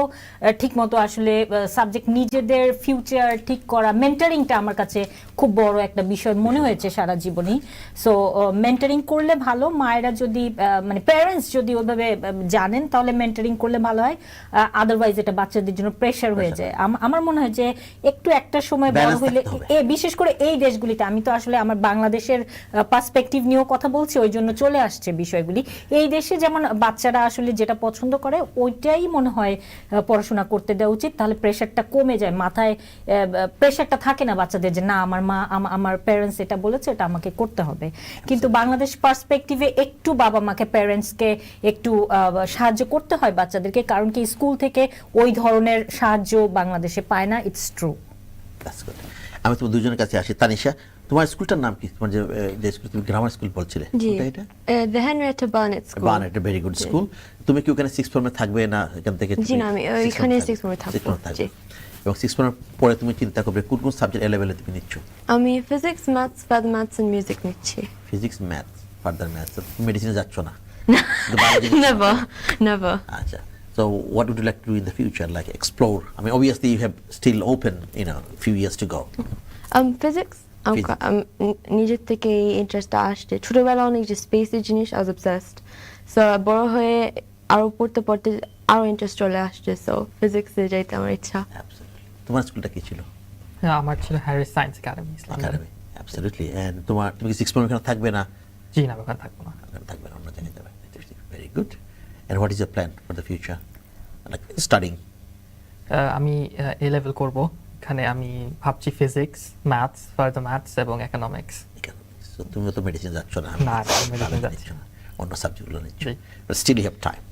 ঠিক মতো আসলে সাবজেক্ট, নিজেদের ফিউচার ঠিক করা, মেন্টারিংটা আমার কাছে খুব বড় একটা বিষয় মনে হয়েছে সারা জীবনই। সো মেন্টারিং করলে ভালো, মায়েরা যদি মানে প্যারেন্টস যদি ওইভাবে জানেন তাহলে মেন্টারিং করলে ভালো হয়, আদারওয়াইজ এটা বাচ্চাদের জন্য প্রেশার হয়ে যায়। আমার মনে হয় যে একটু একটা সময় বড় হইলে, বিশেষ করে এই দেশগুলিতে, আমি তো আসলে আমার বাংলাদেশের পার্সপেক্টিভ নিয়েও কথা বলছি, ওই জন্য চলে আসছে বিষয়গুলি। এই দেশে যেমন বাচ্চারা আসলে যেটা পছন্দ করে ওইটাই মনে হয় পড়াশোনা করতে দেওয়া উচিত, তাহলে প্রেশারটা কমে যায়, মাথায় প্রেশারটা থাকে না বাচ্চাদের যে না আমার মা আমার প্যারেন্টস এটা বলেছে এটা আমাকে করতে হবে। কিন্তু বাংলাদেশ পার্সপেক্টিভে একটু বাবা মাকে প্যারেন্টসকে একটু সাহায্য করতে হয় বাচ্চাদেরকে, কারণ কি স্কুল থেকে ওই ধরনের সাহায্য বাংলাদেশে পায় না। It's true. That's good. আমি তোমার দুজনের কাছে আসি। তানিশা, তোমার স্কুলটার নাম কি? তোমার যে স্কুল তুমি গ্রামার স্কুল বলছিলে, জি, কোনটা এটা? The Henrietta Burnett school. Burnett, very good school. তুমি কি ওখানে 6 ফর্মে থাকবে না এখান থেকে? জি না, আমি এখানে 6 ফর্মে থাকবো। জি। এবং 6 ফর্মের পরে তুমি চিন্তা করবে কোন কোন সাবজেক্ট লেভেলে তুমি নিচ্ছ? আমি physics, maths, further maths and music নিচ্ছি। Physics, maths, further maths. মেডিসিনে যাচ্ছ না? Never, never. আচ্ছা। So what would you like to do in the future? Like explore? I mean, obviously you have still open, few years to go. Physics. Physics. নিজের থেকে interest আসছে ছোটবেলা অনেক, যে স্পেসের জিনিস আই ওয়াজ অবসেসড। সো বড় হয়ে আরো পড়তে পড়তে আরো ইন্টারেস্ট চলে আসছে। সো ফিজিক্সে যাইতে আমার ইচ্ছা। Absolutely. তোমার স্কুলটা কি ছিল? আমার ছিল Harris science academy Islam. Academy. Absolutely. And তুমি কি 6 ফর্মে এখানে থাকবে না? জি না, ওখানে থাকবো না। ওখানে থাকবে না, অন্য জায়গায় যাবে। Very good. And what is your plan for the future? Like studying? আমি এ লেভেল করব। এখানে আমি ভাবছি ফিজিক্স, ম্যাথস, ফার্দার ম্যাথস এবং ইকোনমিক্স। Economics. So তুমি তো মেডিসিন যাচ্ছ না? না, আমি medicine তাহলে যাচ্ছি নিচ্ছ না। অন্য সাবজেক্টগুলো নিচ্ছ। জি। But still you have time.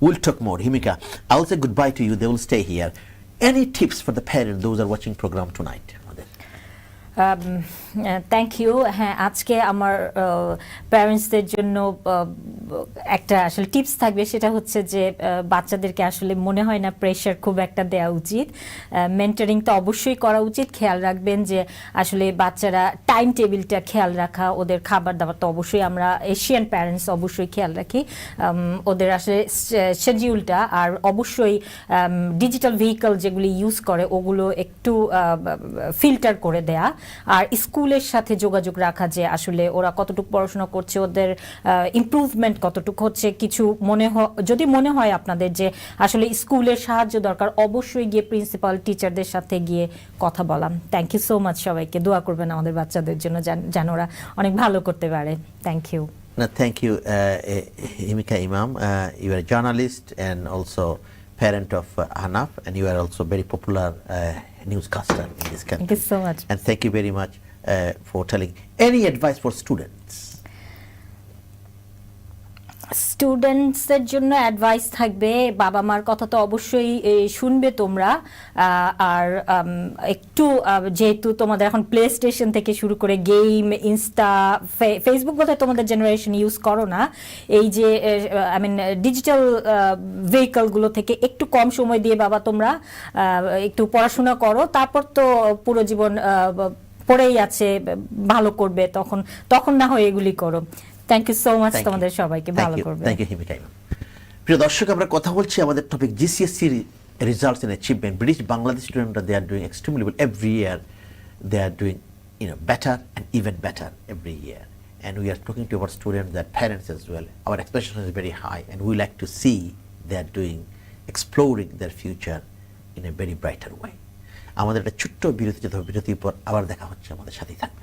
We'll talk more. Himika, I will say goodbye to you. They will stay here. Any tips for the parents, those who are watching program tonight? Thank you. হ্যাঁ, আজকে আমার প্যারেন্টসদের জন্য একটা আসলে tips থাকবে, সেটা হচ্ছে যে বাচ্চাদেরকে আসলে মনে হয় না প্রেশার খুব একটা দেওয়া উচিত। মেন্টরিং তো অবশ্যই করা উচিত। খেয়াল রাখবেন যে আসলে বাচ্চারা টাইম টেবিলটা খেয়াল রাখা, ওদের খাবার দাবার তো অবশ্যই আমরা এশিয়ান প্যারেন্টস অবশ্যই খেয়াল রাখি, ওদের আসলে শিডিউলটা। আর অবশ্যই ডিজিটাল ভেহিকল যেগুলি ইউজ করে ওগুলো একটু ফিল্টার করে দেয়া। আর স্কুলের সাথে যোগাযোগ রাখা, যে আসলে ওরা কতটুকু পড়াশোনা করছে, ওদের ইমপ্রুভমেন্ট কতটুকু হচ্ছে। কিছু যদি মনে হয় আপনাদের যে আসলে স্কুলের সাহায্য দরকার, অবশ্যই গিয়ে প্রিন্সিপাল টিচারদের সাথে গিয়ে কথা বলাম। Thank you so much. সবাইকে দোয়া করবেন আমাদের বাচ্চাদের জন্য, যেন ওরা অনেক ভালো করতে পারে। Thank you. Thank you, Himika Imam. You are a journalist and also parent of Hanaf, and you are also very popular newscaster in this country. Thank you so much. And thank you very much for telling. Any advice for students? স্টুডেন্টসদের জন্য advice থাকবে, বাবা মার কথা তো অবশ্যই শুনবে তোমরা। আর একটু যেহেতু তোমাদের এখন প্লে স্টেশন থেকে শুরু করে গেম, ইনস্টা, ফেসবুক বোধহয় তোমাদের জেনারেশন ইউজ করো না, এই যে আই মিন ডিজিটাল ভেহিকলগুলো থেকে একটু কম সময় দিয়ে বাবা তোমরা একটু পড়াশোনা করো। তারপর তো পুরো জীবন পড়েই আছে, ভালো করবে, তখন না হয় এগুলি করো। থ্যাংক ইউ সো মাচ তোমাদের সবাইকে, ভালো করবে। থ্যাংক ইউ হিমিকা ইমাম। প্রিয় দর্শক, আমরা কথা বলছি আমাদের topic GCSC results and achievement. British Bangladesh students, they are doing extremely well every year. They are doing better and even better every year. And we are talking to our students, their parents as well. Our expectation is very high, and we like to see they are exploring their future in a very brighter way. আমাদের একটা ছোট্ট বিরতি যেতে হবে, বিরতির পর আবার দেখা হচ্ছে, আমাদের সাথেই থাকবে।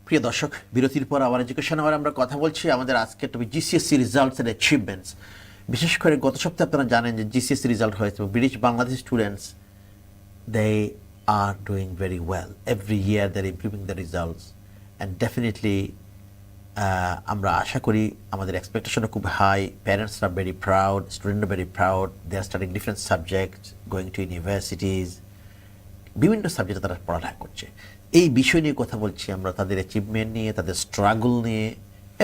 প্রিয় দর্শক, বিরতির পর আবার এডুকেশন আওয়ার আমরা কথা বলছি আমাদের আজকের topic GCSE results and achievements. বিশেষ করে গত সপ্তাহে আপনারা জানেন যে জিসিএসসি রেজাল্ট হয়েছে, British Bangladesh students they are doing very well, every year they are improving the results and definitely আমরা আশা করি আমাদের এক্সপেকটেশনও খুব হাই, প্যারেন্টসরা ভেরি প্রাউড, স্টুডেন্টরা very proud, they are studying different subject, going to universities, বিভিন্ন সাবজেক্টে তারা পড়ালেখা করছে। এই বিষয় নিয়ে কথা বলছি আমরা, তাদের অ্যাচিভমেন্ট নিয়ে, তাদের স্ট্রাগল নিয়ে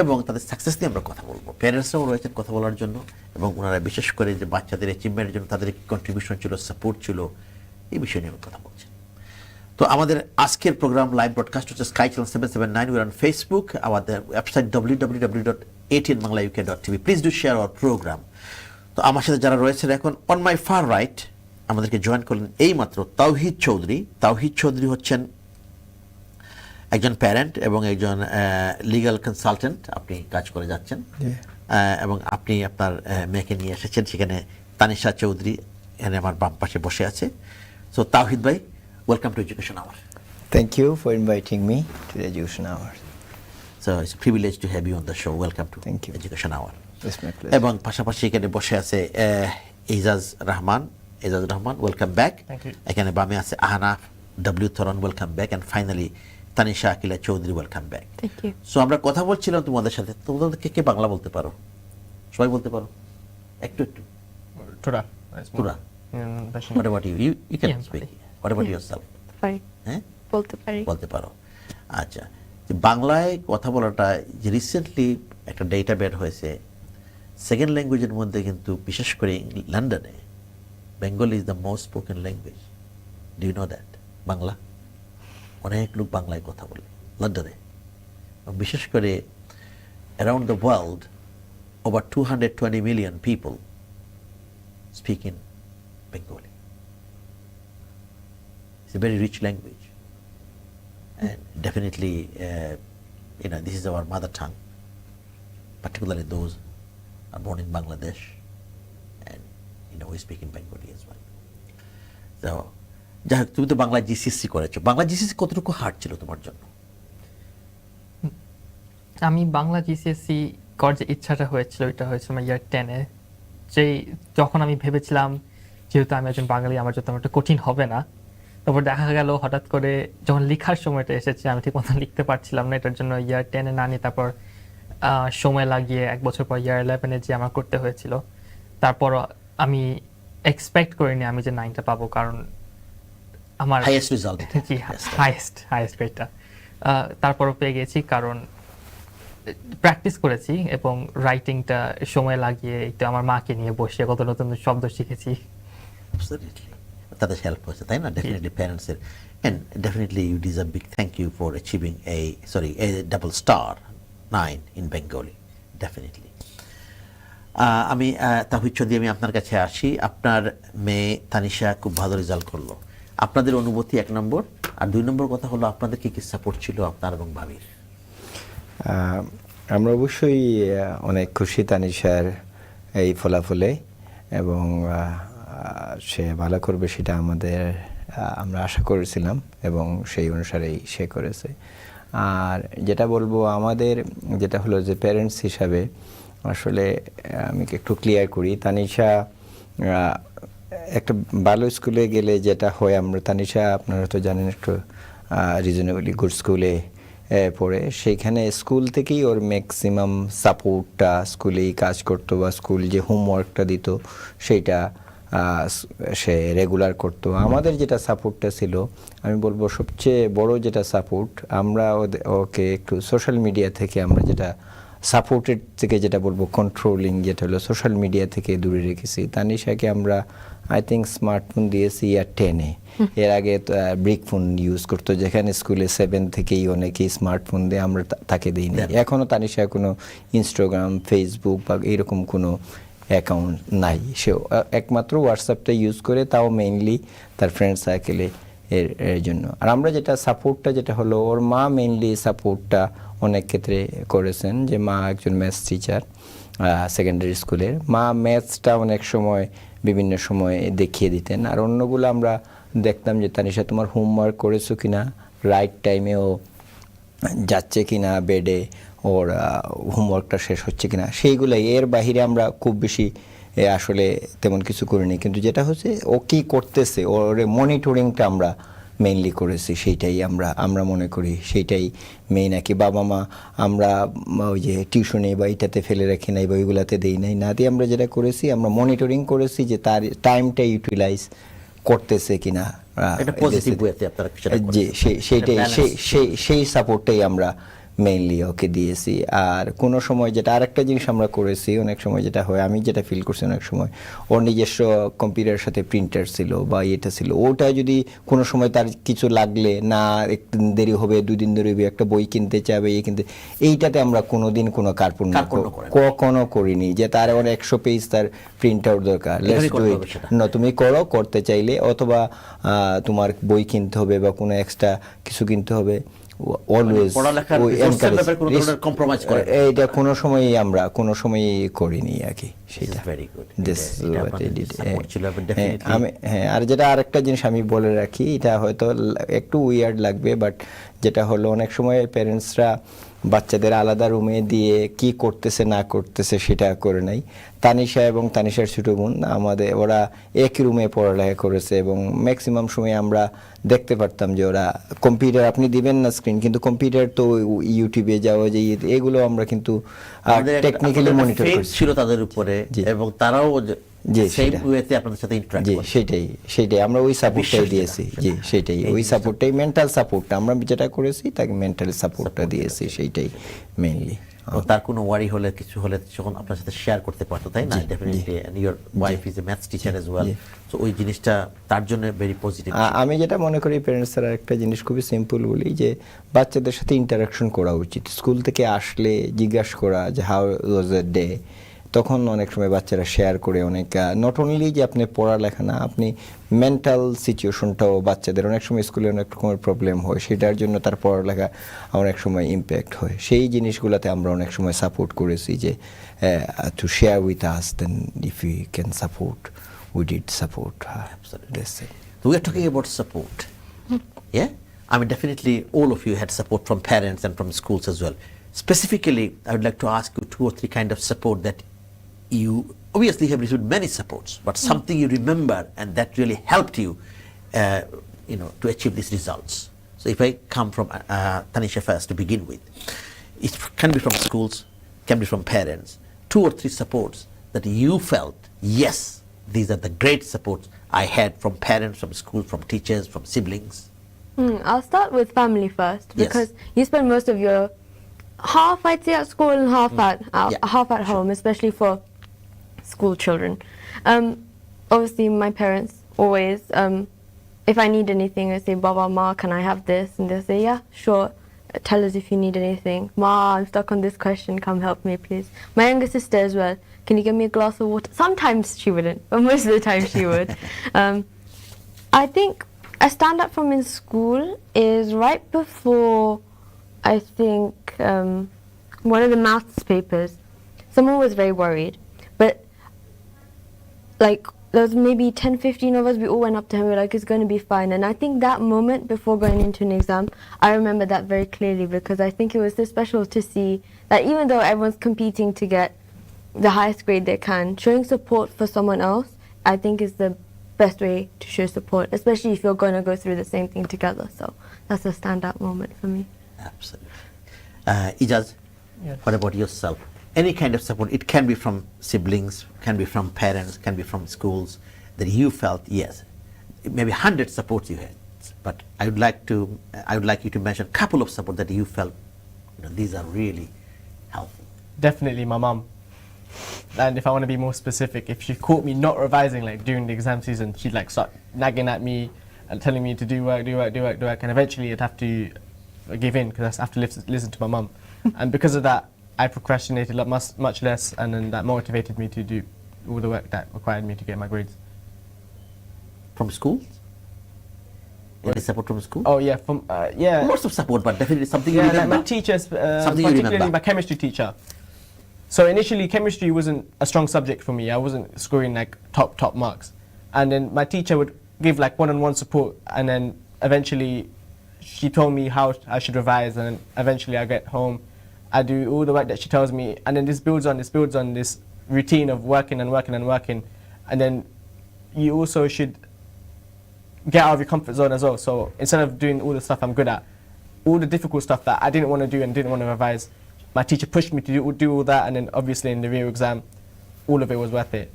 এবং তাদের সাকসেস নিয়ে আমরা কথা বলবো। প্যারেন্টসরাও রয়েছেন কথা বলার জন্য এবং ওনারা বিশেষ করে যে বাচ্চাদের অ্যাচিভমেন্টের জন্য তাদের কন্ট্রিবিউশন ছিল, সাপোর্ট ছিল, এই বিষয় নিয়ে আমরা কথা বলছি। তো আমাদের আজকের প্রোগ্রাম লাইভ ব্রডকাস্ট হচ্ছে Sky channel 779, we are on Facebook, আমাদের website www.atnbangla.uk.tv। Please do share our programme. তো আমার সাথে যারা রয়েছেন এখন অন মাই ফার রাইট, আমাদেরকে জয়েন করলেন এইমাত্র তাওহিদ চৌধুরী। তাওহিদ চৌধুরী হচ্ছেন একজন প্যারেন্ট এবং একজন লিগ্যাল কনসালটেন্ট, আপনি কাজ করে যাচ্ছেন এবং আপনি আপনার মেয়েকে নিয়ে এসেছেন সেখানে। তানিশা চৌধুরী এখানে আমার বাম পাশে বসে আছে। সো তাওহিদ ভাই, welcome to education hour. Thank you for inviting me to the Education Hour. So it's a privilege to have you on the show. Welcome to Thank you. Education Hour. It's my pleasure. এবং পাশাপাশি এখানে বসে আছে Ejaz Rahman, welcome back. Thank you. এখানে বামে আছে Ahnaf W Thorn, welcome back. And finally Tanisha Akila Chowdhury, welcome back. Thank you. So আমরা কথা বলছিলাম তোমাদের সাথে, তোমাদের কে বাংলা বলতে পারো? সবাই বলতে পারো? একটু Tura. Tura. What about you? You can Yeah, speak. What about yourself? পারি, হ্যাঁ, বলতে পারি। বলতে পারো। আচ্ছা, যে বাংলায় কথা বলাটা যে রিসেন্টলি একটা ডেটা বের হয়েছে, সেকেন্ড ল্যাঙ্গুয়েজের মধ্যে কিন্তু বিশেষ করে লন্ডনে Bengali is the most spoken language. Do you know that? Bangla অনেক লোক বাংলায় কথা বলে লন্ডনে, বিশেষ করে around the world over 220 million people speak in Bengali. It's a very rich language, and definitely, this is our mother tongue, particularly those are born in Bangladesh, and we speak in Bengali as well. So, যাই হোক, তুমি তো Bangla GCSC করেছো। Bangla GCSC কতটুকু hard ছিল তোমার জন্য? আমি বাংলা জিসিএসসি করার যে ইচ্ছাটা হয়েছিল, এটা হয়েছিল আমার ইয়ার 10-এ। যখন আমি ভেবেছিলাম যেহেতু আমি একজন বাঙালি, আমার জন্য একটা কঠিন হবে না, তারপর দেখা গেল হঠাৎ করে যখন লেখার সময়টা এসেছে আমি ঠিক মতো লিখতে পারছিলাম না। এটার জন্য ইয়ার 10-এ না নিয়ে তারপর সময় লাগিয়ে 1 বছর পর ইয়ার 11-এ যে আমার করতে হয়েছিল। তারপর আমি এক্সপেক্ট করিনি আমি যে 9টা পাবো, কারণ আমার হাইয়েস্ট রেজাল্ট। জি হাইয়েস্ট গ্রেডটা তারপরও পেয়ে গেছি, কারণ প্র্যাকটিস করেছি এবং রাইটিংটা সময় লাগিয়ে একটু আমার মাকে নিয়ে বসে কত নতুন শব্দ শিখেছি। তাদের হেল্প হয়েছে, তাই না? ডেফিনেটলি প্যারেন্টসের, and definitely you deserve big thank you for achieving a double star 9 in Bengali, definitely. আমি তাহিদ চৌধুরী, আমি আপনার কাছে আসি। আপনার মেয়ে তানিশা খুব ভালো রেজাল্ট করলো, আপনাদের অনুভূতি 1 নম্বর, আর 2 নম্বর কথা হলো আপনাদের কি কি সাপোর্ট ছিল আপনার এবং ভাবির? আমরা অবশ্যই অনেক খুশি তানিশার এই ফলাফলে, এবং সে ভালো করবে সেটা আমরা আশা করেছিলাম এবং সেই অনুসারেই সে করেছে। আর যেটা বলবো, আমাদের যেটা হলো যে প্যারেন্টস হিসাবে আসলে আমি একটু ক্লিয়ার করি, তানিশা একটা ভালো স্কুলে গেলে যেটা হয়, তানিশা আপনারা তো জানেন একটু রিজনেবলি গুড স্কুলে পড়ে, সেইখানে স্কুল থেকেই ওর ম্যাক্সিমাম সাপোর্টটা স্কুলেই কাজ করতো, বা স্কুল যে হোমওয়ার্কটা দিত সেইটা সে রেগুলার করতো। আমাদের যেটা সাপোর্টটা ছিল, আমি বলবো সবচেয়ে বড় যেটা সাপোর্ট, আমরা ওকে একটু সোশ্যাল মিডিয়া থেকে আমরা যেটা সাপোর্টেড থেকে যেটা বলবো কন্ট্রোলিং, যেটা হলো সোশ্যাল মিডিয়া থেকে দূরে রেখেছি। তানিশাকে আমরা আই থিঙ্ক স্মার্টফোন দিয়েছি ইয়ার 10-এ। এর আগে ব্রিক ফোন ইউজ করতো, যেখানে স্কুলে 7 থেকেই অনেকেই স্মার্টফোন দিয়ে, আমরা তাকে দিইনি। এখনও তানিশা কোনো ইনস্টাগ্রাম, ফেসবুক বা এইরকম কোনো অ্যাকাউন্ট নাই, সে একমাত্র হোয়াটসঅ্যাপটা ইউজ করে, তাও মেইনলি তার ফ্রেন্ড সার্কেলে এর জন্য। আর আমরা যেটা সাপোর্টটা যেটা হলো, ওর মা মেইনলি সাপোর্টটা অনেক ক্ষেত্রে করেছেন, যে মা একজন ম্যাথস টিচার সেকেন্ডারি স্কুলের, মা ম্যাথসটা অনেক সময় বিভিন্ন সময় দেখিয়ে দিতেন। আর অন্যগুলো আমরা দেখতাম যে তানিশা তোমার হোমওয়ার্ক করেছো কিনা, রাইট টাইমেও যাচ্ছে কিনা বেডে, ওর হোমওয়ার্কটা শেষ হচ্ছে কিনা, সেইগুলাই। এর বাহিরে আমরা খুব বেশি আসলে তেমন কিছু করিনি। কিন্তু যেটা হচ্ছে ও কি করতেছে, ওর মনিটরিংটা আমরা মেইনলি করেছি, সেইটাই আমরা মনে করি সেইটাই মেইন। আর কি বাবা মা আমরা ওই যে টিউশনে বা এটাতে ফেলে রাখি নাই বা ওইগুলাতে দেই নাই, না দিয়ে আমরা যেটা করেছি আমরা মনিটরিং করেছি যে তার টাইমটা ইউটিলাইজ করতেছে কিনা। এটা পজিটিভ ওয়েতে আপনারা সেটা জি, সেইটাই balance। সেই সাপোর্টটাই আমরা মেইনলি ওকে দিয়েছি। আর কোনো সময় যেটা আরেকটা জিনিস আমরা করেছি, অনেক সময় যেটা হয়, আমি যেটা ফিল করছি অনেক সময় ওর নিজস্ব কম্পিউটারের সাথে প্রিন্টার ছিল বা এটা ছিল, ওটা যদি কোনো সময় তার কিছু লাগলে, না একটু দেরি হবে, 2 দিন ধরে একটা বই কিনতে চাবে, কিনতে, এইটাতে আমরা কোনোদিন কোনো কার্পণ্য কখনো করিনি যে তার আবার 100 পেজ তার প্রিন্ট আউট দরকার, লেটস ডু ইট, না তুমি করতে চাইলে, অথবা তোমার বই কিনতে হবে বা কোনো এক্সট্রা কিছু কিনতে হবে, অলওয়েজ এইটা কোনো সময়ই আমরা কোনো সময়ই করিনি আর কি। সেটা ভেরি গুড। আর যেটা আরেকটা জিনিস আমি বলে রাখি, এটা হয়তো একটু উইয়ার্ড লাগবে, বাট যেটা হলো অনেক সময় প্যারেন্টসরা বাচ্চাদের আলাদা রুমে দিয়ে কি করতেছে না করতেছে সেটা করে নাই। তানিশা এবং তানিশার ছোট বোন ওরা একই রুমে পড়ালেখা করেছে এবং ম্যাক্সিমাম সময় আমরা দেখতে পারতাম যে ওরা কম্পিউটার আপনি দিবেন না স্ক্রিন, কিন্তু কম্পিউটার তো ইউটিউবে যাওয়া যে এগুলো আমরা কিন্তু টেকনিক্যালি মনিটর করছি ছিল তাদের উপরে, এবং তারাও সেম ওয়েতে আপনাদের সাথে ইন্টারঅ্যাক্ট করে। সেটাই আমরা ওই সাপোর্টটাই দিয়েছি। জি, সেটাই ওই সাপোর্টটাই, মেন্টাল সাপোর্টটা আমরা যেটা করেছি তাকে মেন্টাল সাপোর্টটা দিয়েছি, সেইটাই মেইনলি। তার কোনো ওয়ারি হলে কিছু হলে যখন আপনার সাথে শেয়ার করতে পারতো, তাই না? Definitely, and your wife is a maths teacher as well, so ওই জিনিসটা তার জন্য ভেরি পজিটিভ। আমি যেটা মনে করি প্যারেন্টসরা একটা জিনিস খুবই সিম্পল বলি, যে বাচ্চাদের সাথে ইন্টারাকশন করা উচিত। স্কুল থেকে আসলে জিজ্ঞাসা করা যে হাউ ওয়াজ এ ডে, তখন অনেক সময় বাচ্চারা শেয়ার করে অনেক, নট অনলি যে আপনি পড়ালেখা না, আপনি মেন্টাল সিচুয়েশনটাও বাচ্চাদের অনেক সময় স্কুলে অনেক রকমের প্রবলেম হয়, সেটার জন্য তার পড়ালেখা অনেক সময় ইম্প্যাক্ট হয়। সেই জিনিসগুলোতে আমরা অনেক সময় সাপোর্ট করেছি যে to share with us, then if you can support, we did support. So we are talking about support. Yeah? I mean, definitely all of you had support from parents and from schools as well. Specifically, I would like to ask you 2 or 3 kind of support that you obviously have received many supports, but something you remember and that really helped you, to achieve these results. So if I come from Tanisha first to begin with, it can be from schools, can be from parents, 2 or 3 supports that you felt, yes, these are the great supports I had from parents, from school, from teachers, from siblings. I'll start with family first, Yes. because you spend most of your half, I'd say, at school and half at home, especially for school children. Obviously, my parents always, if I need anything, I say, Baba, Ma, can I have this? And they'll say, yeah, sure. Tell us if you need anything. Ma, I'm stuck on this question. Come help me, please. My younger sister as well. Can you give me a glass of water? Sometimes she wouldn't, but most of the time she would. I think a stand-up from in school is right before, I think, one of the maths papers. Someone was very worried, but like there was maybe 10-15 of us, we all went up to him, we were like, it's going to be fine. And I think that moment before going into an exam, I remember that very clearly, because I think it was so special to see that even though everyone's competing to get the highest grade they can, showing support for someone else, I think is the best way to show support, especially if you're going to go through the same thing together. So that's a standout moment for me. Absolutely. Ijaz, Yes. what about yourself? Any kind of support, it can be from siblings, can be from parents, can be from schools, that you felt, yes, maybe 100 supports you had, but I would like you to mention a couple of support that you felt, these are really helpful. Definitely my mum. And if I want to be more specific, if she caught me not revising like during the exam season, she'd like start nagging at me and telling me to do work, and eventually I'd have to give in because I have to listen to my mum. And because of that, I procrastinated much less, and then that motivated me to do all the work that required me to get my grades. From schools? Any support from school? Oh yeah, yeah. Lots of support, but definitely something you Yeah, like remember. my teachers, Something you particularly remember. my chemistry teacher. So initially, chemistry wasn't a strong subject for me. I wasn't scoring like top marks, and then my teacher would give like one-on-one support, and then eventually she told me how I should revise, and eventually I get home, I do all the work that she tells me, and then this builds on this routine of working and working and working, and then you also should get out of your comfort zone as well. So instead of doing all the stuff I'm good at, all the difficult stuff that I didn't want to do and didn't want to revise, my teacher pushed me to do all that, and then obviously in the real exam, all of it was worth it.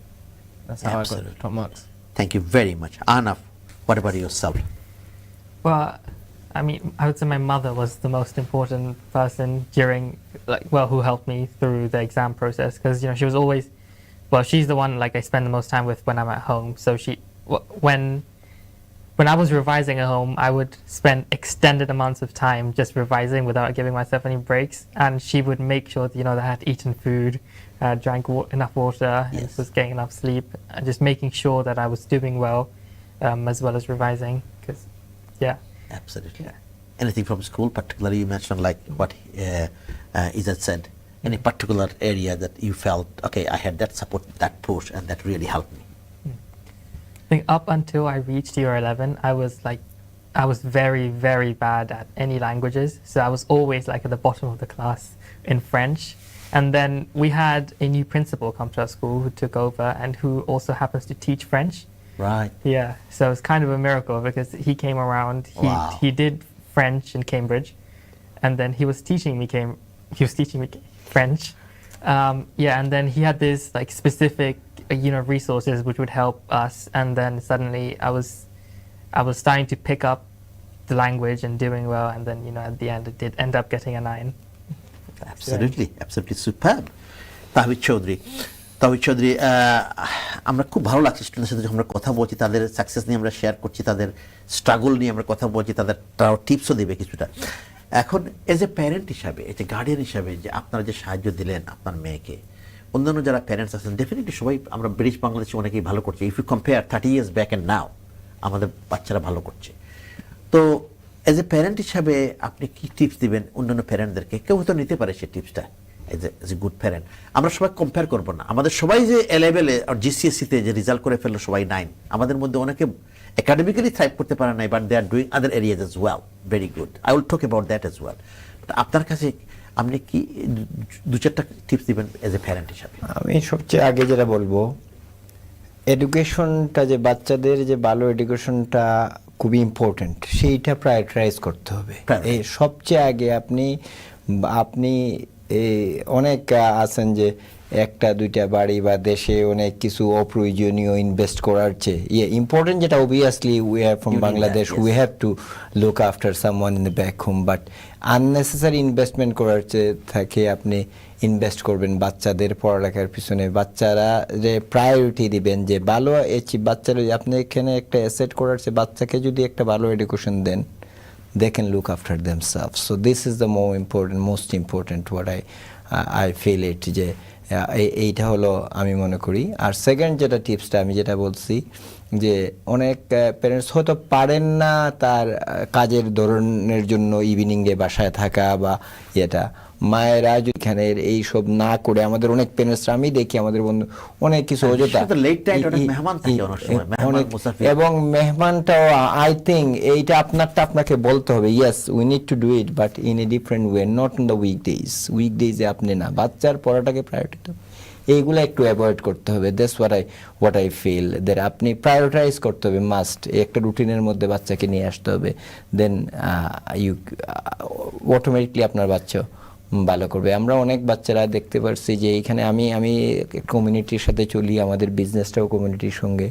That's how I Absolutely. got top marks. Thank you very much. Anaf, what about yourself? Well, I mean, I would say my mother was the most important person during, who helped me through the exam process, because she was always, she's the one I spend the most time with when I'm at home. So when I was revising at home, I would spend extended amounts of time just revising without giving myself any breaks, and she would make sure that I had eaten food, drank enough water, and Yes. was getting enough sleep, and just making sure that I was doing well as revising. Because, yeah. Absolutely. Anything from school, particularly you mentioned what Izzat said, any particular area that you felt, okay, I had that support, that push, and that really helped me? I think up until I reached year 11, I was very, very bad at any languages. So I was always at the bottom of the class in French. And then we had a new principal come to our school who took over and who also happens to teach French. Right. Yeah, so it's kind of a miracle because he came around, Wow. he did French in Cambridge, and then he was teaching me French. And then he had this specific resources which would help us, and then suddenly I was starting to pick up the language and doing well, and then at the end it did end up getting a 9. Absolutely, absolutely superb. Tahbid Chowdhury, আমরা খুব ভালো লাগছে স্টুডেন্টের সাথে যখন আমরা কথা বলছি, তাদের সাকসেস নিয়ে আমরা শেয়ার করছি, তাদের স্ট্রাগল নিয়ে আমরা কথা বলছি, তারাও টিপসও দেবে কিছুটা। এখন এজ এ প্যারেন্ট হিসাবে, এজ এ গার্ডিয়ান হিসাবে, যে আপনারা যে সাহায্য দিলেন আপনার মেয়েকে, অন্যান্য যারা প্যারেন্টস আছেন ডেফিনেটলি সবাই, আমরা ব্রিটিশ বাংলাদেশে অনেকেই ভালো করছে। If you compare 30 years back and now, আমাদের বাচ্চারা ভালো করছে। তো এজ এ প্যারেন্ট হিসাবে আপনি কি টিপস দিবেন অন্যান্য প্যারেন্টদেরকে? কেউ হয়তো নিতে পারে সেই টিপসটা এজ এ গুড প্যারেন্ট। আমরা সবাই কম্পেয়ার করবো না, আমাদের সবাই যে এ লেভেলে আর জিসিএসসিতে যে রেজাল্ট করে ফেললো সবাই 9, আমাদের মধ্যে অনেকে একাডেমিক্যালি থ্রাইভ করতে পারে নাই, but they are doing other areas as well, very good. I will talk about that as well. আপনার কাছে আপনি কি 2-4টা টিপস দিবেন এজ এ প্যারেন্ট হিসাবে? আমি সবচেয়ে আগে যেটা বলবো, এডুকেশনটা, যে বাচ্চাদের যে ভালো এডুকেশনটা খুবই ইম্পর্টেন্ট, সেইটা প্রায়োরিটাইজ করতে হবে। এই সবচেয়ে আগে আপনি অনেক আছেন যে 1-2টা বাড়ি বা দেশে অনেক কিছু অপ্রয়োজনীয় ইনভেস্ট করার চেয়ে ইম্পর্টেন্ট যেটা, obviously we are from Bangladesh, we have to look after someone in the back home, but unnecessary investment করার চেয়ে থাকে আপনি ইনভেস্ট করবেন বাচ্চাদের পড়ালেখার পিছনে। বাচ্চারা যে প্রায়োরিটি দিবেন, যে ভালো বাচ্চারা, আপনি এখানে একটা অ্যাসেট করার চেয়ে বাচ্চাকে যদি একটা ভালো এডুকেশন দেন, they can look after themselves. So this is the most important what I feel it, যে এইটা হলো আমি মনে করি। আর সেকেন্ড যেটা টিপসটা আমি যেটা বলছি, যে অনেক প্যারেন্টস হয়তো পারেন না তার কাজের ধরনের জন্য ইভিনিংয়ে বাসায় থাকা বা এটা, মায়েরা এখানে এইসব না করে, আমাদের অনেক প্যারেন্টসরা আমি দেখি আমাদের বন্ধু অনেক কিছু অযথা, এবং মেহমানটাও আই থিঙ্ক এইটা আপনাকে বলতে হবে, yes we need to do it, but in a different way, not in the উইকডেজে আপনি না, বাচ্চার পড়াটাকে প্রায়োরিটি তো এইগুলো একটু অ্যাভয়েড করতে হবে। That's what I feel, that আপনি প্রায়োরিটাইজ করতে হবে, মাস্ট একটা রুটিনের মধ্যে বাচ্চাকে নিয়ে আসতে হবে, দেন অটোমেটিকলি আপনার বাচ্চা ভালো করবে। আমরা অনেক বাচ্চারা দেখতে পারছি যে এইখানে আমি কমিউনিটির সাথে চলি, আমাদের বিজনেসটাও কমিউনিটির সঙ্গে,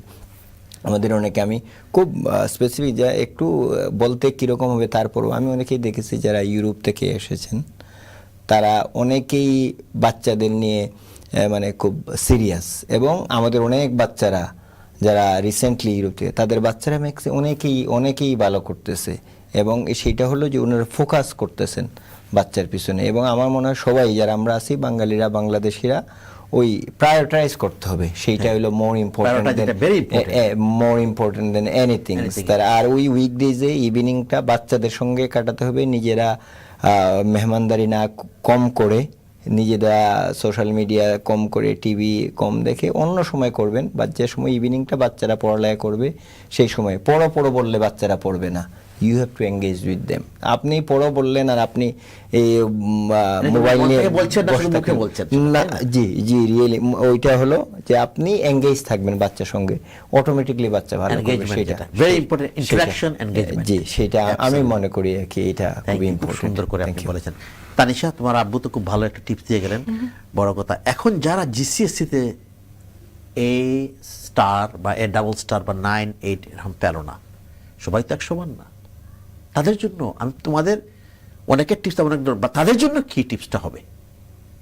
আমাদের অনেকে, আমি খুব স্পেসিফিক যা একটু বলতে কীরকম হবে তারপরও আমি অনেকেই দেখেছি যারা ইউরোপ থেকে এসেছেন, তারা অনেকেই বাচ্চাদের নিয়ে মানে খুব সিরিয়াস, এবং আমাদের অনেক বাচ্চারা যারা রিসেন্টলি ইউরোপ থেকে, তাদের বাচ্চারা অনেকেই ভালো করতেছে, এবং সেইটা হলো যে ওনারা ফোকাস করতেছেন বাচ্চার পিছনে। এবং আমার মনে হয় সবাই যারা আমরা আছি বাঙালিরা, বাংলাদেশিরা, ওই প্রায়োরিটাইজ করতে হবে, সেইটা হলো মোর ইম্পর্টেন্ট দেন এনিথিং। আর ওই উইকডেজে ইভিনিংটা বাচ্চাদের সঙ্গে কাটাতে হবে, নিজেরা মেহমানদারি না কম করে, নিজেরা সোশ্যাল মিডিয়া কম করে, টিভি কম দেখে অন্য সময় করবেন, বা যে সময় ইভিনিংটা বাচ্চারা পড়ালেখা করবে সেই সময় পড়ো বললে বাচ্চারা পড়বে না, you have to engage with them. আপনি পড়ো বললেন আর আপনি এই মোবাইল নিয়ে থেকে বলছেন না, শুধু বসে মুখে থাকলেন। বলছেন, না, তাই না? জি জি, রিয়েলি ওইটা হলো যে আপনি এঙ্গেজ থাকবেন বাচ্চার সঙ্গে, অটোমেটিকলি বাচ্চা ভালো করবে। Engagement সেটা যেটা, very important, সেটা- interaction, engagement. জি, সেটা আমি Absolutely. মনে করি আর কি, এটা Thank খুবই you, খুব ইম্পর্টেন্ট। সুন্দর করে আপনি বলেছেন। তানিশা, তোমার আব্বু তো খুব ভালো একটা টিপস দিয়ে গেলেন, বড় কথা। এখন যারা জিসিএসসি তে এ স্টার বা এ ডাবল স্টার বা 9, 8 এরকম পেল না, সবাই তো এক সমান না। তাদের জন্য আমি তোমাদের অনেকের টিপস অনেক বা তাদের জন্য কি টিপসটা হবে,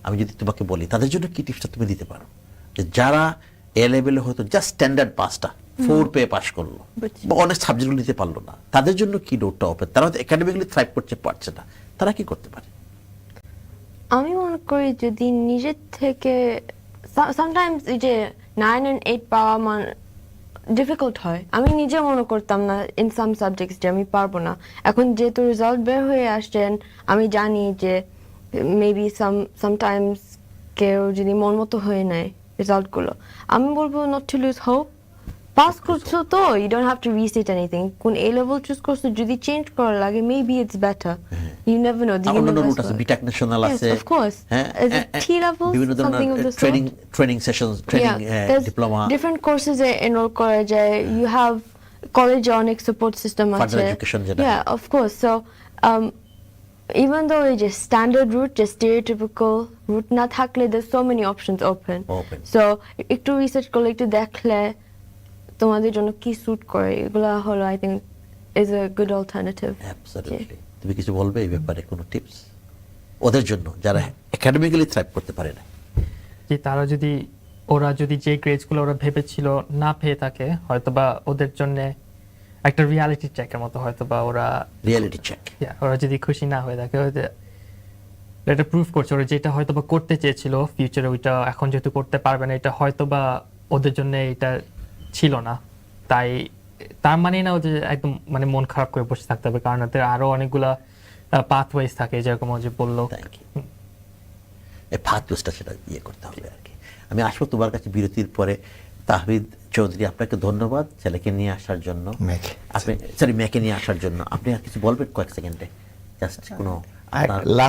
আমি যদি তোমাকে বলি তাদের জন্য কি টিপসটা তুমি দিতে পারো, যে যারা এ লেভেলে হয়তো জাস্ট স্ট্যান্ডার্ড পাসটা 4 পেয়ে পাস করলো বা অনেক সাবজেক্টগুলো নিতে পারলো না, তাদের জন্য কি ডোরটা ওপেন? তারা হয়তো একাডেমিক্যালি থ্রাইভ করতে পারছে না, তারা কি করতে পারে? আমি মনে করি যদি নিজের থেকে সামটাইমস এই যে 9 and 8 পাওয়া ডিফিকাল্ট হয়। আমি নিজে মনে করতাম না ইন সাম সাবজেক্টস যে আমি পারবো না। এখন যেহেতু রেজাল্ট বের হয়ে আসছেন, আমি জানি যে মেবি সামটাইমস কেউ যদি মন মতো হয়ে নেয় রেজাল্টগুলো, আমি বলবো not to lose hope. Pass করছো তো, you don't have to resit anything. কোন এ লেভেল চুজ করছো, যদি চেঞ্জ করা লাগে maybe it's better, you never know. অন্যান্য রুট আছে, বিটেক ন্যাশনাল আছে, Yes, of course. As a T level, বিভিন্ন something of ধরনের the sort. Training sessions, training there's diploma, different courses enroll করা যায়. You have college অনেক support system Further আছে. education যেটা। Yeah, of course. So even though it's just standard route, just stereotypical route না থাকলে, there's so many options open. So একটু research করলে, একটু দেখলে তোমাদের জন্য কি স্যুট করে, এগুলা হলো I think is a good alternative. Absolutely. তুমি কিছু বলবে এই ব্যাপারে, কোনো টিপস ওদের জন্য যারা একাডেমিক্যালি থ্রাইভ করতে পারে না? যে তারা যদি ওরা যদি যে গ্রেডসগুলো ওরা ভেবেছিল না পেয়ে থাকে, হয়তোবা ওদের জন্য একটা রিয়ালিটি চেকের মতো, হয়তোবা ওরা রিয়েলিটি চেক। ওরা যদি খুশি না হয়ে থাকে, হয়তো এটা প্রুভ করছে ওরা যেটা হয়তোবা করতে চেয়েছিল ফিউচারে, ওইটা এখন যেহেতু করতে পারবে না, এটা হয়তোবা ওদের জন্য এটা ছিল না। তাই তার মানে না যে একদম মানে মন খারাপ করে বসে থাকতে হবে, কারণ এতে আরো অনেকগুলা পাথওয়েজ থাকে, যেরকম ও যে বললো। Thank you. এই ফাতুসটা সেটা ইয়ে করতে হবে আর কি। আমি আসবো তোমার কাছে বিরতির পরে। তাহমিদ চৌধুরী, আপনাকে ধন্যবাদ ছেলেকে নিয়ে আসার জন্য, আপনি সরি মেয়েকে নিয়ে আসার জন্য। আপনি আর কিছু বলবেন কয়েক সেকেন্ডে, জাস্ট কোনো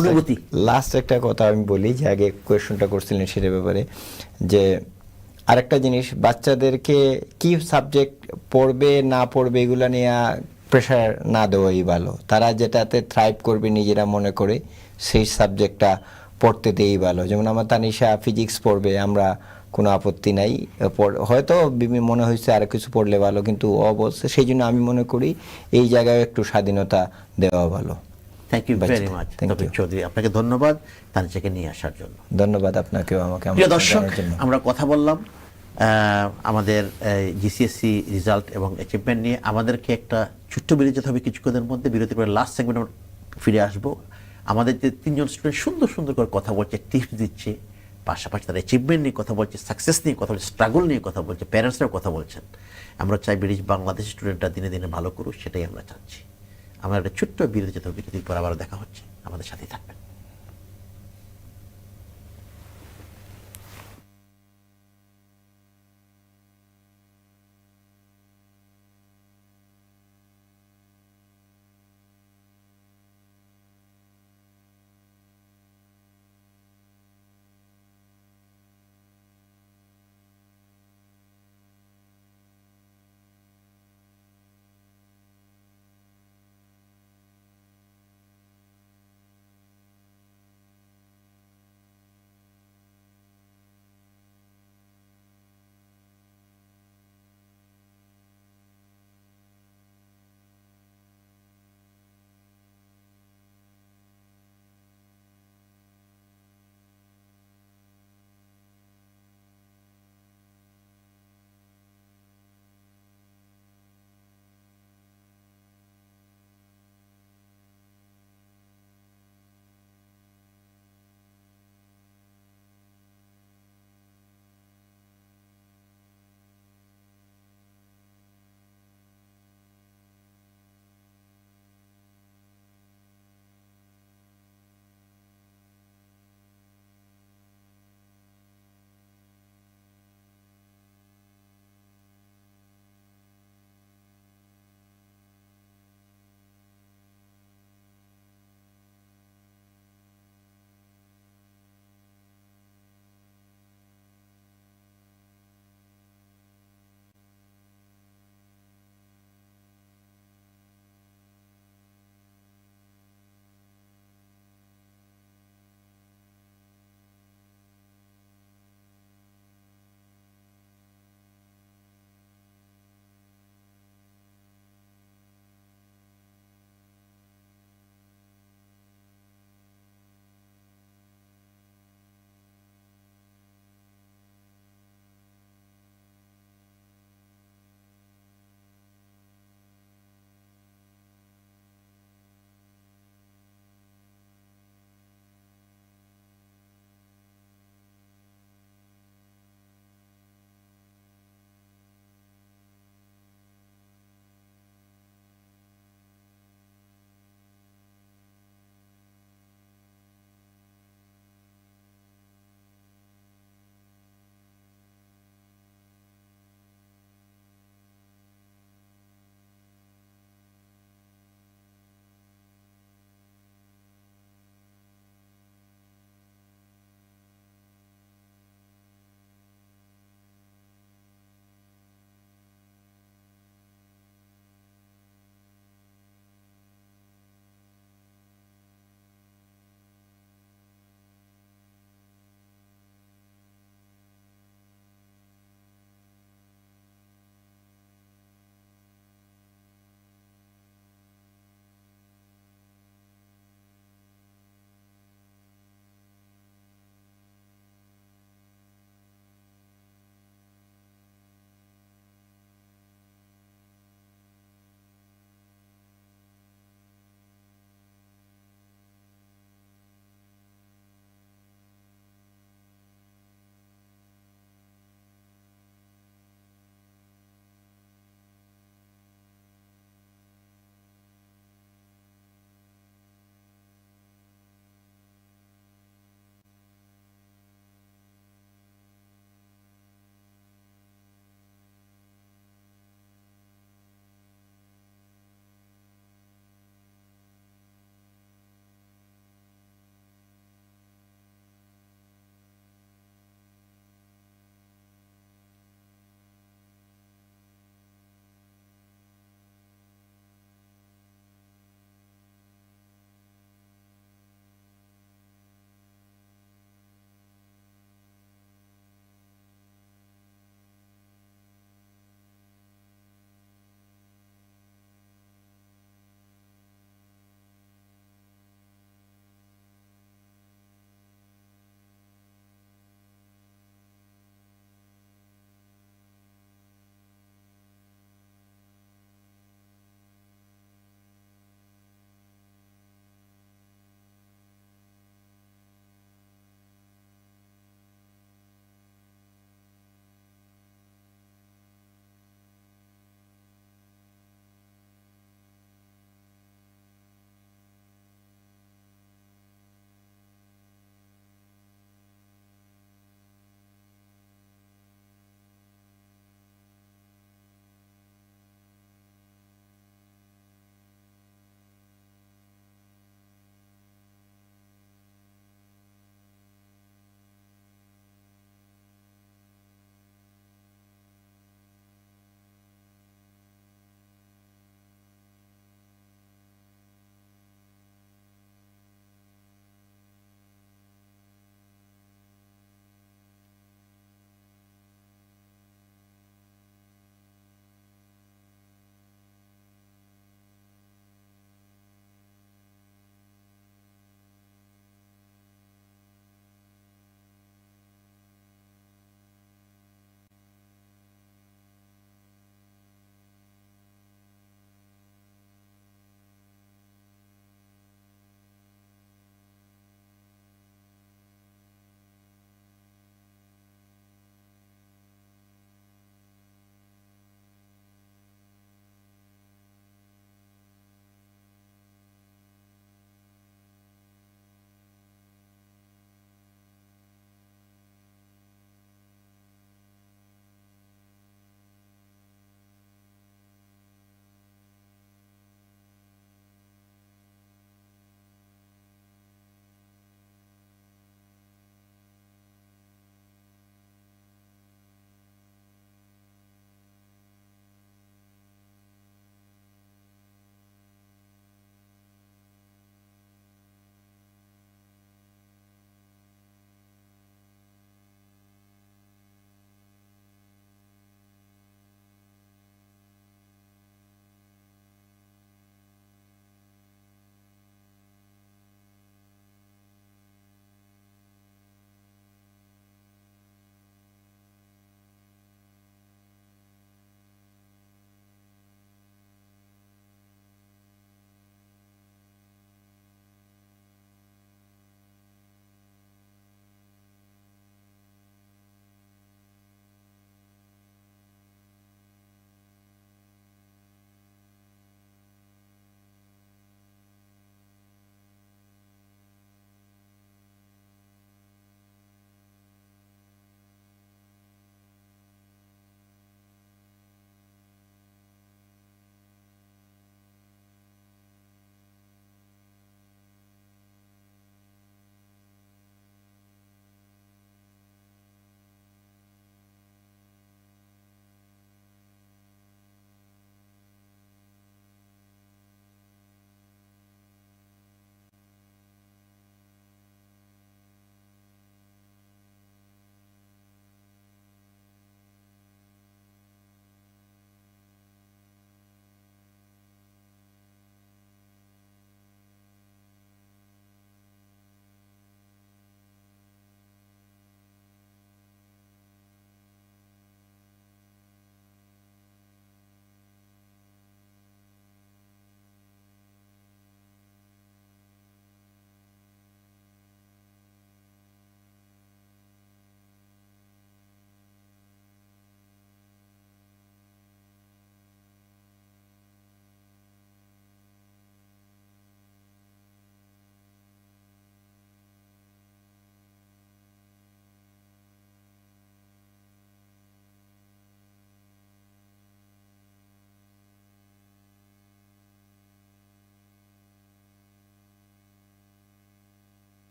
অনুভূতি? লাস্ট একটা কথা আমি বলি, যে আগে কোয়েশ্চনটা করছিলেন সেটার ব্যাপারে, যে আরেকটা জিনিস, বাচ্চাদেরকে কি সাবজেক্ট পড়বে না পড়বে এগুলো নিয়ে প্রেশার না দেওয়াই ভালো। তারা যেটাতে থ্রাইভ করবে নিজেরা মনে করে সেই সাবজেক্টটা পড়তে দেই ভালো। যেমন আমার তানিশা ফিজিক্স পড়বে, আমরা কোনো আপত্তি নাই, হয়তো মনে হয়েছে আর কিছু পড়লে ভালো, কিন্তু অবশ্যই সেই জন্য আমি মনে করি এই জায়গায় একটু স্বাধীনতা দেওয়া ভালো। Thank you very much Tahmid Chowdhury, আপনাকে ধন্যবাদ তানিশাকে নিয়ে আসার জন্য। ধন্যবাদ আপনাকেও আমাকে প্রিয় দর্শক, আমরা কথা বললাম আমাদের জিসিএসসি রেজাল্ট এবং অ্যাচিভমেন্ট নিয়ে। আমাদেরকে একটা ছোট্ট বিরতি যেতে হবে কিছুক্ষণের মধ্যে। বিরতি করে লাস্ট সেগমেন্ট আমরা ফিরে আসবো। আমাদের যে 3 জন স্টুডেন্ট সুন্দর সুন্দর করে কথা বলছে, টিপস দিচ্ছে, পাশাপাশি তারা অ্যাচিভমেন্ট নিয়ে কথা বলছে, সাকসেস নিয়ে কথা বলছে, স্ট্রাগল নিয়ে কথা বলছে, প্যারেন্টসরাও কথা বলছেন। আমরা চাই ব্রিটিশ বাংলাদেশি স্টুডেন্টরা দিনে দিনে ভালো করুক, সেটাই আমরা চাচ্ছি। আমরা একটা ছোট্ট বিরতি যেতে হবে, বিরতির পর আবার দেখা হচ্ছে, আমাদের সাথেই থাকবেন।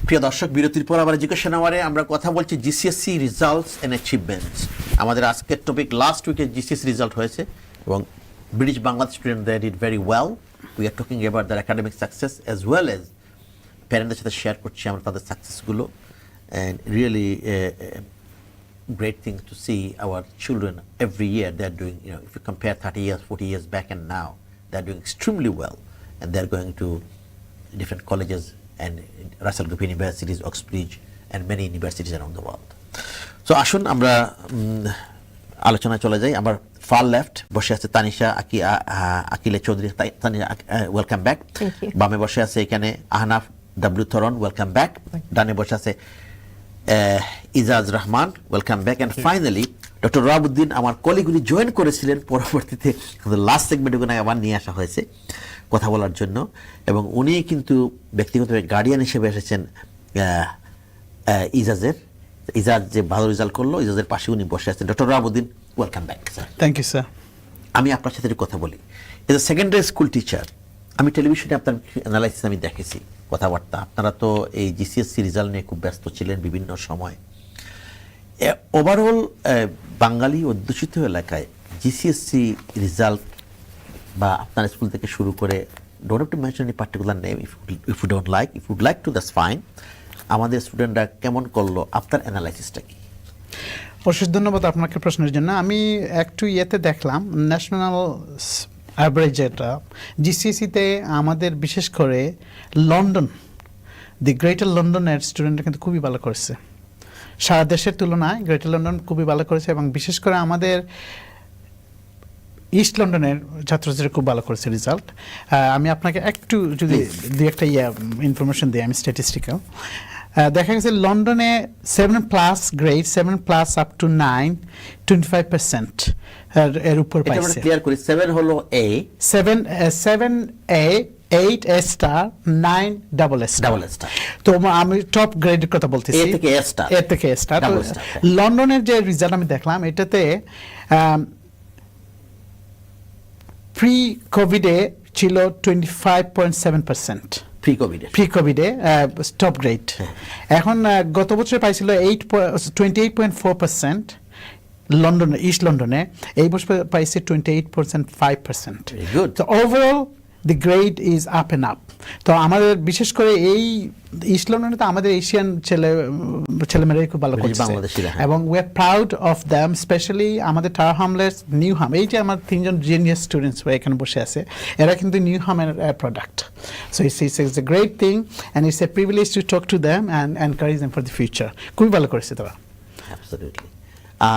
প্রিয় দর্শক, বিরতির পর আবার এডুকেশন আওয়ারে আমরা কথা বলছি জিসিএসসি রিজাল্টস এন্ড অ্যাচিভমেন্টস। আমাদের আজকের টপিক লাস্ট উইকে জিসিএসসি রেজাল্ট হয়েছে এবং British Bangladesh student they did very well. We are talking about their academic success as well as প্যারেন্টদের সাথে শেয়ার করছি আমরা তাদের সাকসেসগুলো। And really great thing to see our children every year. They're doing, if you compare 30 years, 40 years back and now, they're doing extremely well. And they're going to different colleges and Russell Group universities, Oxbridge, and many universities around the world. So আসুন আমরা আলোচনায় চলে যাই। আমার fur left বসে আছে Tanisha Akila Chowdhury. Tanisha, welcome back. বামে বসে আছে এখানে Ahnaf W Thorn, welcome back. ডানে বসে আছে Ijaz Rahman, welcome back. And finally doctor Rabuddin, আমার কলিগুলি জয়েন করেছিলেন, পরবর্তীতে লাস্ট সেগমেন্টে ওখানে আবার নিয়ে আসা হয়েছে কথা বলার জন্য। এবং উনি কিন্তু ব্যক্তিগতভাবে গার্ডিয়ান হিসেবে এসেছেন ইজাজের। ইজাজ যে ভালো রেজাল্ট করলো, ইজাজের পাশে উনি বসে আছেন। Doctor Rabuddin, welcome back sir. Thank you sir. আমি আপনার সাথে একটু কথা বলি। As a secondary school teacher, আমি টেলিভিশনে আপনার অ্যানালাইসিস আমি দেখেছি, কথাবার্তা। আপনারা তো এই জিসিএসসি রেজাল্ট নিয়ে খুব ব্যস্ত ছিলেন বিভিন্ন সময়। ওভারঅল বাঙালি অধ্যুষিত এলাকায় জিসিএসসি রেজাল্ট বা আপনার স্কুল থেকে শুরু করে, don't have to mention any particular name, if you don't like, if you'd like to, that's fine. আমাদের স্টুডেন্টরা কেমন করলো, আপনার অ্যানালাইসিসটা কি? অশেষ ধন্যবাদ আপনাকে প্রশ্নের জন্য। আমি একটু ইয়েতে দেখলাম ন্যাশনাল অ্যাভারেজ, যেটা জিসিএসিতে আমাদের বিশেষ করে লন্ডন, দি গ্রেটার লন্ডনের স্টুডেন্টরা কিন্তু খুবই ভালো করেছে সারা দেশের তুলনায়। গ্রেটার লন্ডন খুবই ভালো করেছে এবং বিশেষ করে আমাদের ইস্ট লন্ডনের ছাত্রছাত্রীরা খুব ভালো করেছে রেজাল্ট। আমি আপনাকে একটু যদি দু একটা ইনফরমেশন দিই, আমি স্ট্যাটিস্টিক্যাল। দেখা গেছে লন্ডনে 7+ গ্রেড, 7+ আপ টু 9, 25% এর উপর পাইছে। ক্লিয়ার করি, 7 হলো এ, 7A, 8A star, 9 double star. তো আমি টপ গ্রেডের কথা বলতেছি, এ থেকে এ স্টার। লন্ডনের যে রেজাল্ট আমি দেখলাম, এটাতে প্রি কোভিডে ছিল 25.7%। প্রি কোভিডে টপ গ্রেড। এখন গত বছর পাইছিল 28.4% লন্ডনে, ইস্ট লন্ডনে। এই বছর পাইছে 28.5%। তো overall the grade is up and up. তো আমাদের বিশেষ করে এই ইস্ট লন্ডনে তো আমাদের এশিয়ান ছেলেমেয়েরাই খুব ভালো করছে এবং we are proud of them. Specially আমাদের টাওয়ার হামলেটস, নিউ হাম, এই যে আমার 3জন জিনিয়াস স্টুডেন্টস এখানে বসে আছে, এরা কিন্তু নিউ হামের product. So it's a great thing and it's a privilege to talk to them and encourage them for the future. খুবই ভালো করেছে তারা। অ্যাবসলিউটলি।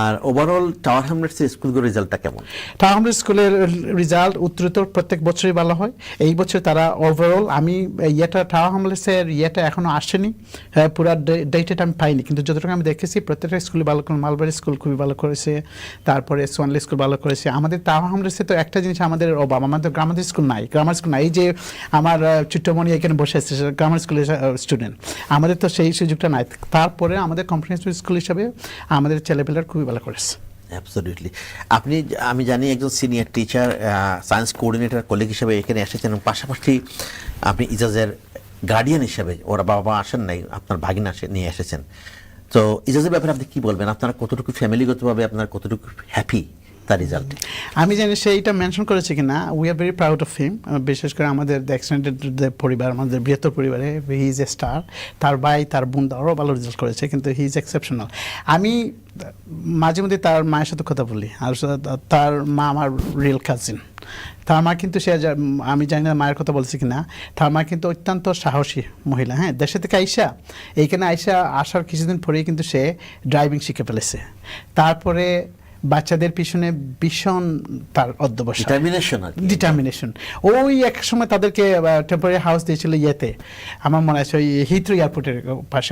আর ওভারঅল টাওয়ার হ্যামলেটসের স্কুলগুলোর রেজাল্টটা কেমন? টাওয়ার হ্যামলেটস স্কুলের রেজাল্ট উত্তরোত্তর প্রত্যেক বছরই ভালো হয়। এই বছর তারা ওভারঅল, আমি টাওয়ার হ্যামলেটসের এখনো আসেনি, পুরো ডেটাটা আমি পাইনি, কিন্তু যতটুকু আমি দেখেছি প্রত্যেকটা স্কুলে ভালো করে। মালবাড়ি স্কুল খুবই ভালো করেছে, তারপরে সোয়ানলি স্কুল ভালো করেছে। আমাদের টাওয়ার হ্যামলেটসে তো একটা জিনিস আমাদের অভাব, আমাদের গ্রামার স্কুল নাই। এই যে আমার চিত্তমণি এখানে বসে আছে, গ্রামার স্কুলের স্টুডেন্ট, আমাদের তো সেই সুযোগটা নাই। তারপরে আমাদের কম্প্রিহেনসিভ স্কুল হিসাবে আমাদের ছেলেপেলার খুবই ভালো করেছে। অ্যাবসলিউটলি। আমি জানি একজন senior teacher, science coordinator colleague হিসেবে এখানে এসেছেন, পাশাপাশি আপনি ইজাজের গার্ডিয়ান হিসেবে, ওরা বাবা আসেন নাই, আপনার ভাগিনা নিয়ে এসেছেন। তো ইজাজের ব্যাপারে আপনি কি বলবেন? আপনারা কতটুকু ফ্যামিলিগতভাবে আপনার কতটুকু হ্যাপি তার রেজাল্ট? আমি জানি সে এটা মেনশন করেছে কিনা, we are very proud of him. বিশেষ করে আমাদের এক্সটেন্ডেড পরিবার, আমাদের বৃহত্তর পরিবারে হি ইজ এ স্টার। তার ভাই, তার বোন আরও ভালো রেজাল্ট করেছে, কিন্তু হি ইজ এক্সেপশনাল। আমি মাঝে মধ্যে তার মায়ের সাথে কথা বলি, আর তার মা আমার রিয়েল কাজিন। তার মা কিন্তু আমি জানি না মায়ের কথা বলছি কিনা, তার মা কিন্তু অত্যন্ত সাহসী মহিলা। হ্যাঁ, দেশে থেকে এইখানে আসার কিছুদিন পরেই কিন্তু সে ড্রাইভিং শিখে ফেলেছে। তারপরে বাচ্চাদের পিছনে ভীষণ তার অধ্যবসায়, ডিটারমিনেশন। ওই এক সময় তাদেরকে টেম্পোরারি হাউস দিয়েছিল আমার মনে আছে ওই হিথ্রো এয়ারপোর্টের পাশে।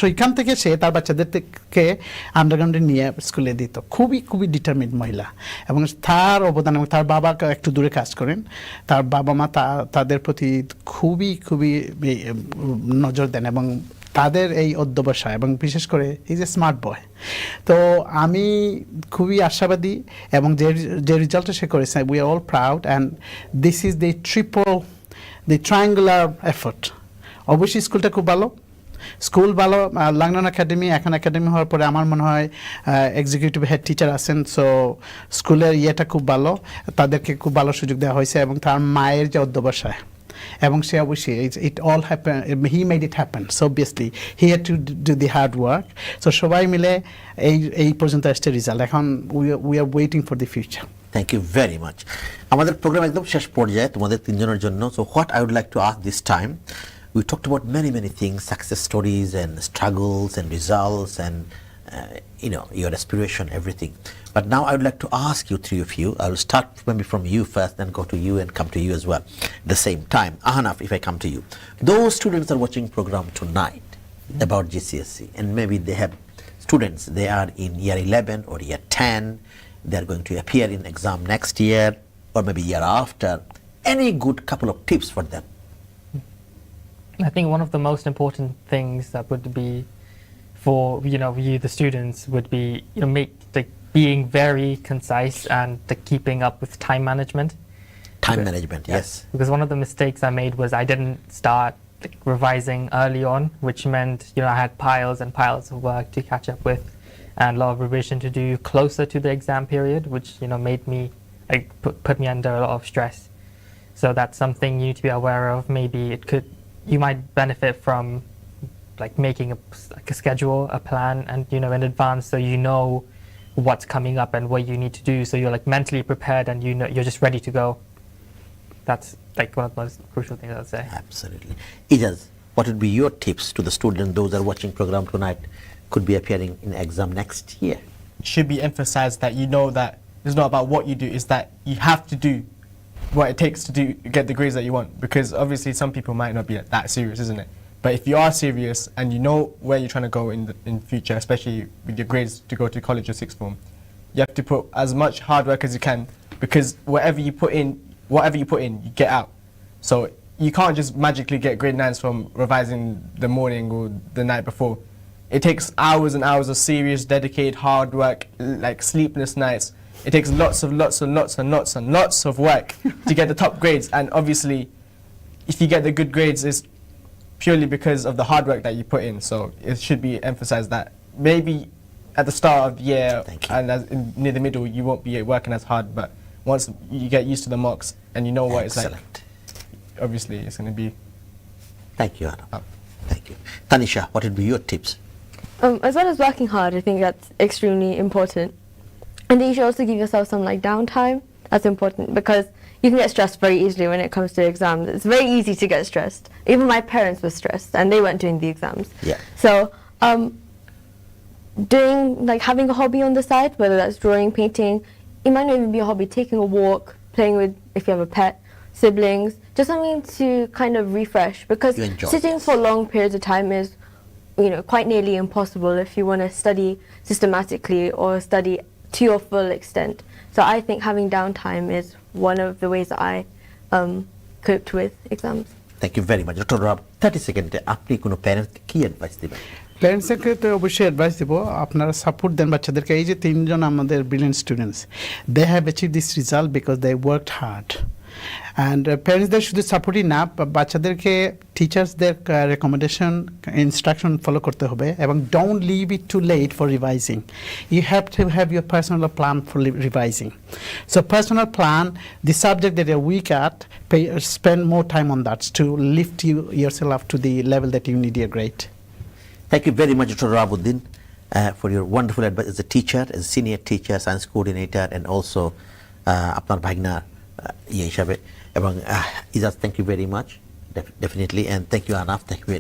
সেইখান থেকে সে তার বাচ্চাদেরকে আন্ডারগ্রাউন্ডে নিয়ে স্কুলে দিত। খুবই খুবই ডিটারমিন্ড মহিলা এবং তার অবদান, এবং তার বাবা একটু দূরে কাজ করেন, তার বাবা মা তাদের প্রতি খুবই খুবই নজর দেন এবং তাদের এই অধ্যবসায়, এবং বিশেষ করে ইজ এ স্মার্ট বয়। তো আমি খুবই আশাবাদী এবং যে রেজাল্টটা সে করেছে, we are all proud and this is the triangular effort. অবশ্যই স্কুলটা খুব ভালো, স্কুল ভালো, লন্ডন একাডেমি এখন একাডেমি হওয়ার পরে আমার মনে হয় এক্সিকিউটিভ হেড টিচার আছেন, সো স্কুলের ইয়েটা খুব ভালো, তাদেরকে খুব ভালো সুযোগ দেওয়া হয়েছে এবং তার মায়ের যে অধ্যবসায় এবং সে অবশ্যই it all happen, he made it happen, so obviously he had to do the hard work. So সবাই মিলে এই পর্যন্ত আসছে রেজাল্ট, এখন we are waiting for the future. Thank you very much. আমাদের প্রোগ্রাম একদম শেষ পর্যায়ে তোমাদের তিনজনের জন্য। So what I would like to ask this time, we talked about many things, success stories and struggles and results and your aspiration, everything. But now I would like to ask you, three of you, I will start maybe from you first, then go to you and come to you as well at the same time. Ahnaf, if I come to you, those students are watching program tonight about GCSE, and maybe they have students, they are in year 11 or year 10, they are going to appear in exam next year or maybe year after. Any good couple of tips for them? I think one of the most important things that would be for you the students would be being very concise and keeping up with time management. Time management, yes. Because one of the mistakes I made was I didn't start revising early on, which meant I had piles and piles of work to catch up with and a lot of revision to do closer to the exam period, which made me put me under a lot of stress. So that's something you need to be aware of. Maybe you might benefit from making a schedule, a plan, and in advance, so you know what's coming up and what you need to do, so you're mentally prepared and you're just ready to go. That's one of the most crucial things I would say. Absolutely. Ijaz, what would be your tips to the students, those that are watching program tonight, could be appearing in exam next year? It should be emphasized that that it's not about what you do, it's that you have to do what it takes to get the grades that you want, because obviously some people might not be that serious, isn't it? But if you are serious and you know where you're trying to go in future, especially with your grades to go to college or sixth form, you have to put as much hard work as you can, because whatever you put in, you get out. So you can't just magically get grade 9s from revising the morning or the night before. It takes hours and hours of serious, dedicated, hard work, sleepless nights. It takes lots of work to get the top grades, and obviously if you get the good grades, it's purely because of the hard work that you put in. So it should be emphasized that maybe at the start of the year and near the middle you won't be working as hard, but once you get used to the mocks and you know what it's like, obviously it's going to be. Thank you, Anna. Thank you. Tanisha, what would be your tips? As well as working hard, I think that's extremely important. And then you should also give yourself some downtime. That's important, because you can get stressed very easily when it comes to exams. It's very easy to get stressed. Even my parents were stressed and they weren't doing the exams. Yeah. So doing having a hobby on the side, whether that's drawing, painting, it might not even be a hobby, taking a walk, playing with, if you have a pet, siblings, just something to kind of refresh, because sitting for long periods of time is quite nearly impossible if you want to study systematically or study to your full extent. So I think having downtime is one of the ways that I coped with exams. Thank you very much. Dr. Rob, 30 seconds, আপনি কোনো প্যারেন্টকে কি advice দিবেন? প্যারেন্টসকে তো অবশ্যই advice দেবো, আপনারা support দেন বাচ্চাদেরকে। এই যে তিনজন আমাদের brilliant students, they have achieve this result because they worked hard. And প্যারেন্টসদের শুধু সাপোর্টই না, বাচ্চাদেরকে টিচার্সদের রেকমেন্ডেশন, ইনস্ট্রাকশন ফলো করতে হবে, এবং don't leave it too late for revising. You have to have your personal plan for revising. So personal plan, the subject that you're weak at, spend more time on that to lift yourself up to the level that you need your grade. Thank you very much, Dr. Rabuddin, for your wonderful advice as a teacher, as a senior teacher, science coordinator, and also আপনার ভাগনা হিসাবে, এবং Ijaz, thank you very much, definitely, and thank you Anaf, thank you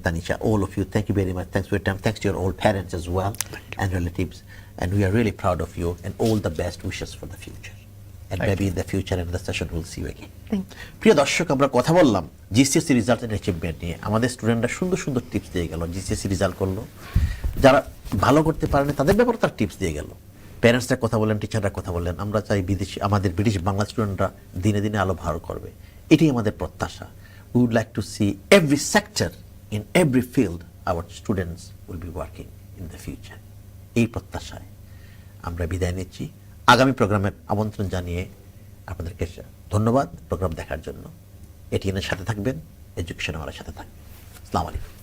Tanisha, all of you, thank you very much. Thanks for your time. Thanks to your old parents as well and relatives, and we are really proud of you, and all the best wishes for the future. And maybe in the future and the session we'll see you again. প্রিয় দর্শক, আমরা কথা বললাম GCSC result and achievement নিয়ে। আমাদের স্টুডেন্টরা সুন্দর tips দিয়ে গেল, জিসিএসসি রেজাল্ট করলো, যারা ভালো করতে পারেনি তাদের ব্যাপারে তার টিপস দিয়ে গেল, প্যারেন্টসরা কথা বললেন, টিচাররা কথা বললেন। আমরা চাই আমাদের ব্রিটিশ বাংলা স্টুডেন্টরা দিনে দিনে আলো ভালো করবে, এটাই আমাদের প্রত্যাশা। We would like to see every sector, in every field, our students will be working in the future. এই প্রত্যাশায় আমরা বিদায় নিচ্ছি। আগামী প্রোগ্রামের আমন্ত্রণ জানিয়ে আপনাদেরকে ধন্যবাদ প্রোগ্রাম দেখার জন্য। এটিএনের সাথে থাকবেন, এডুকেশন আমার সাথে থাকবেন। আসসালামু আলাইকুম।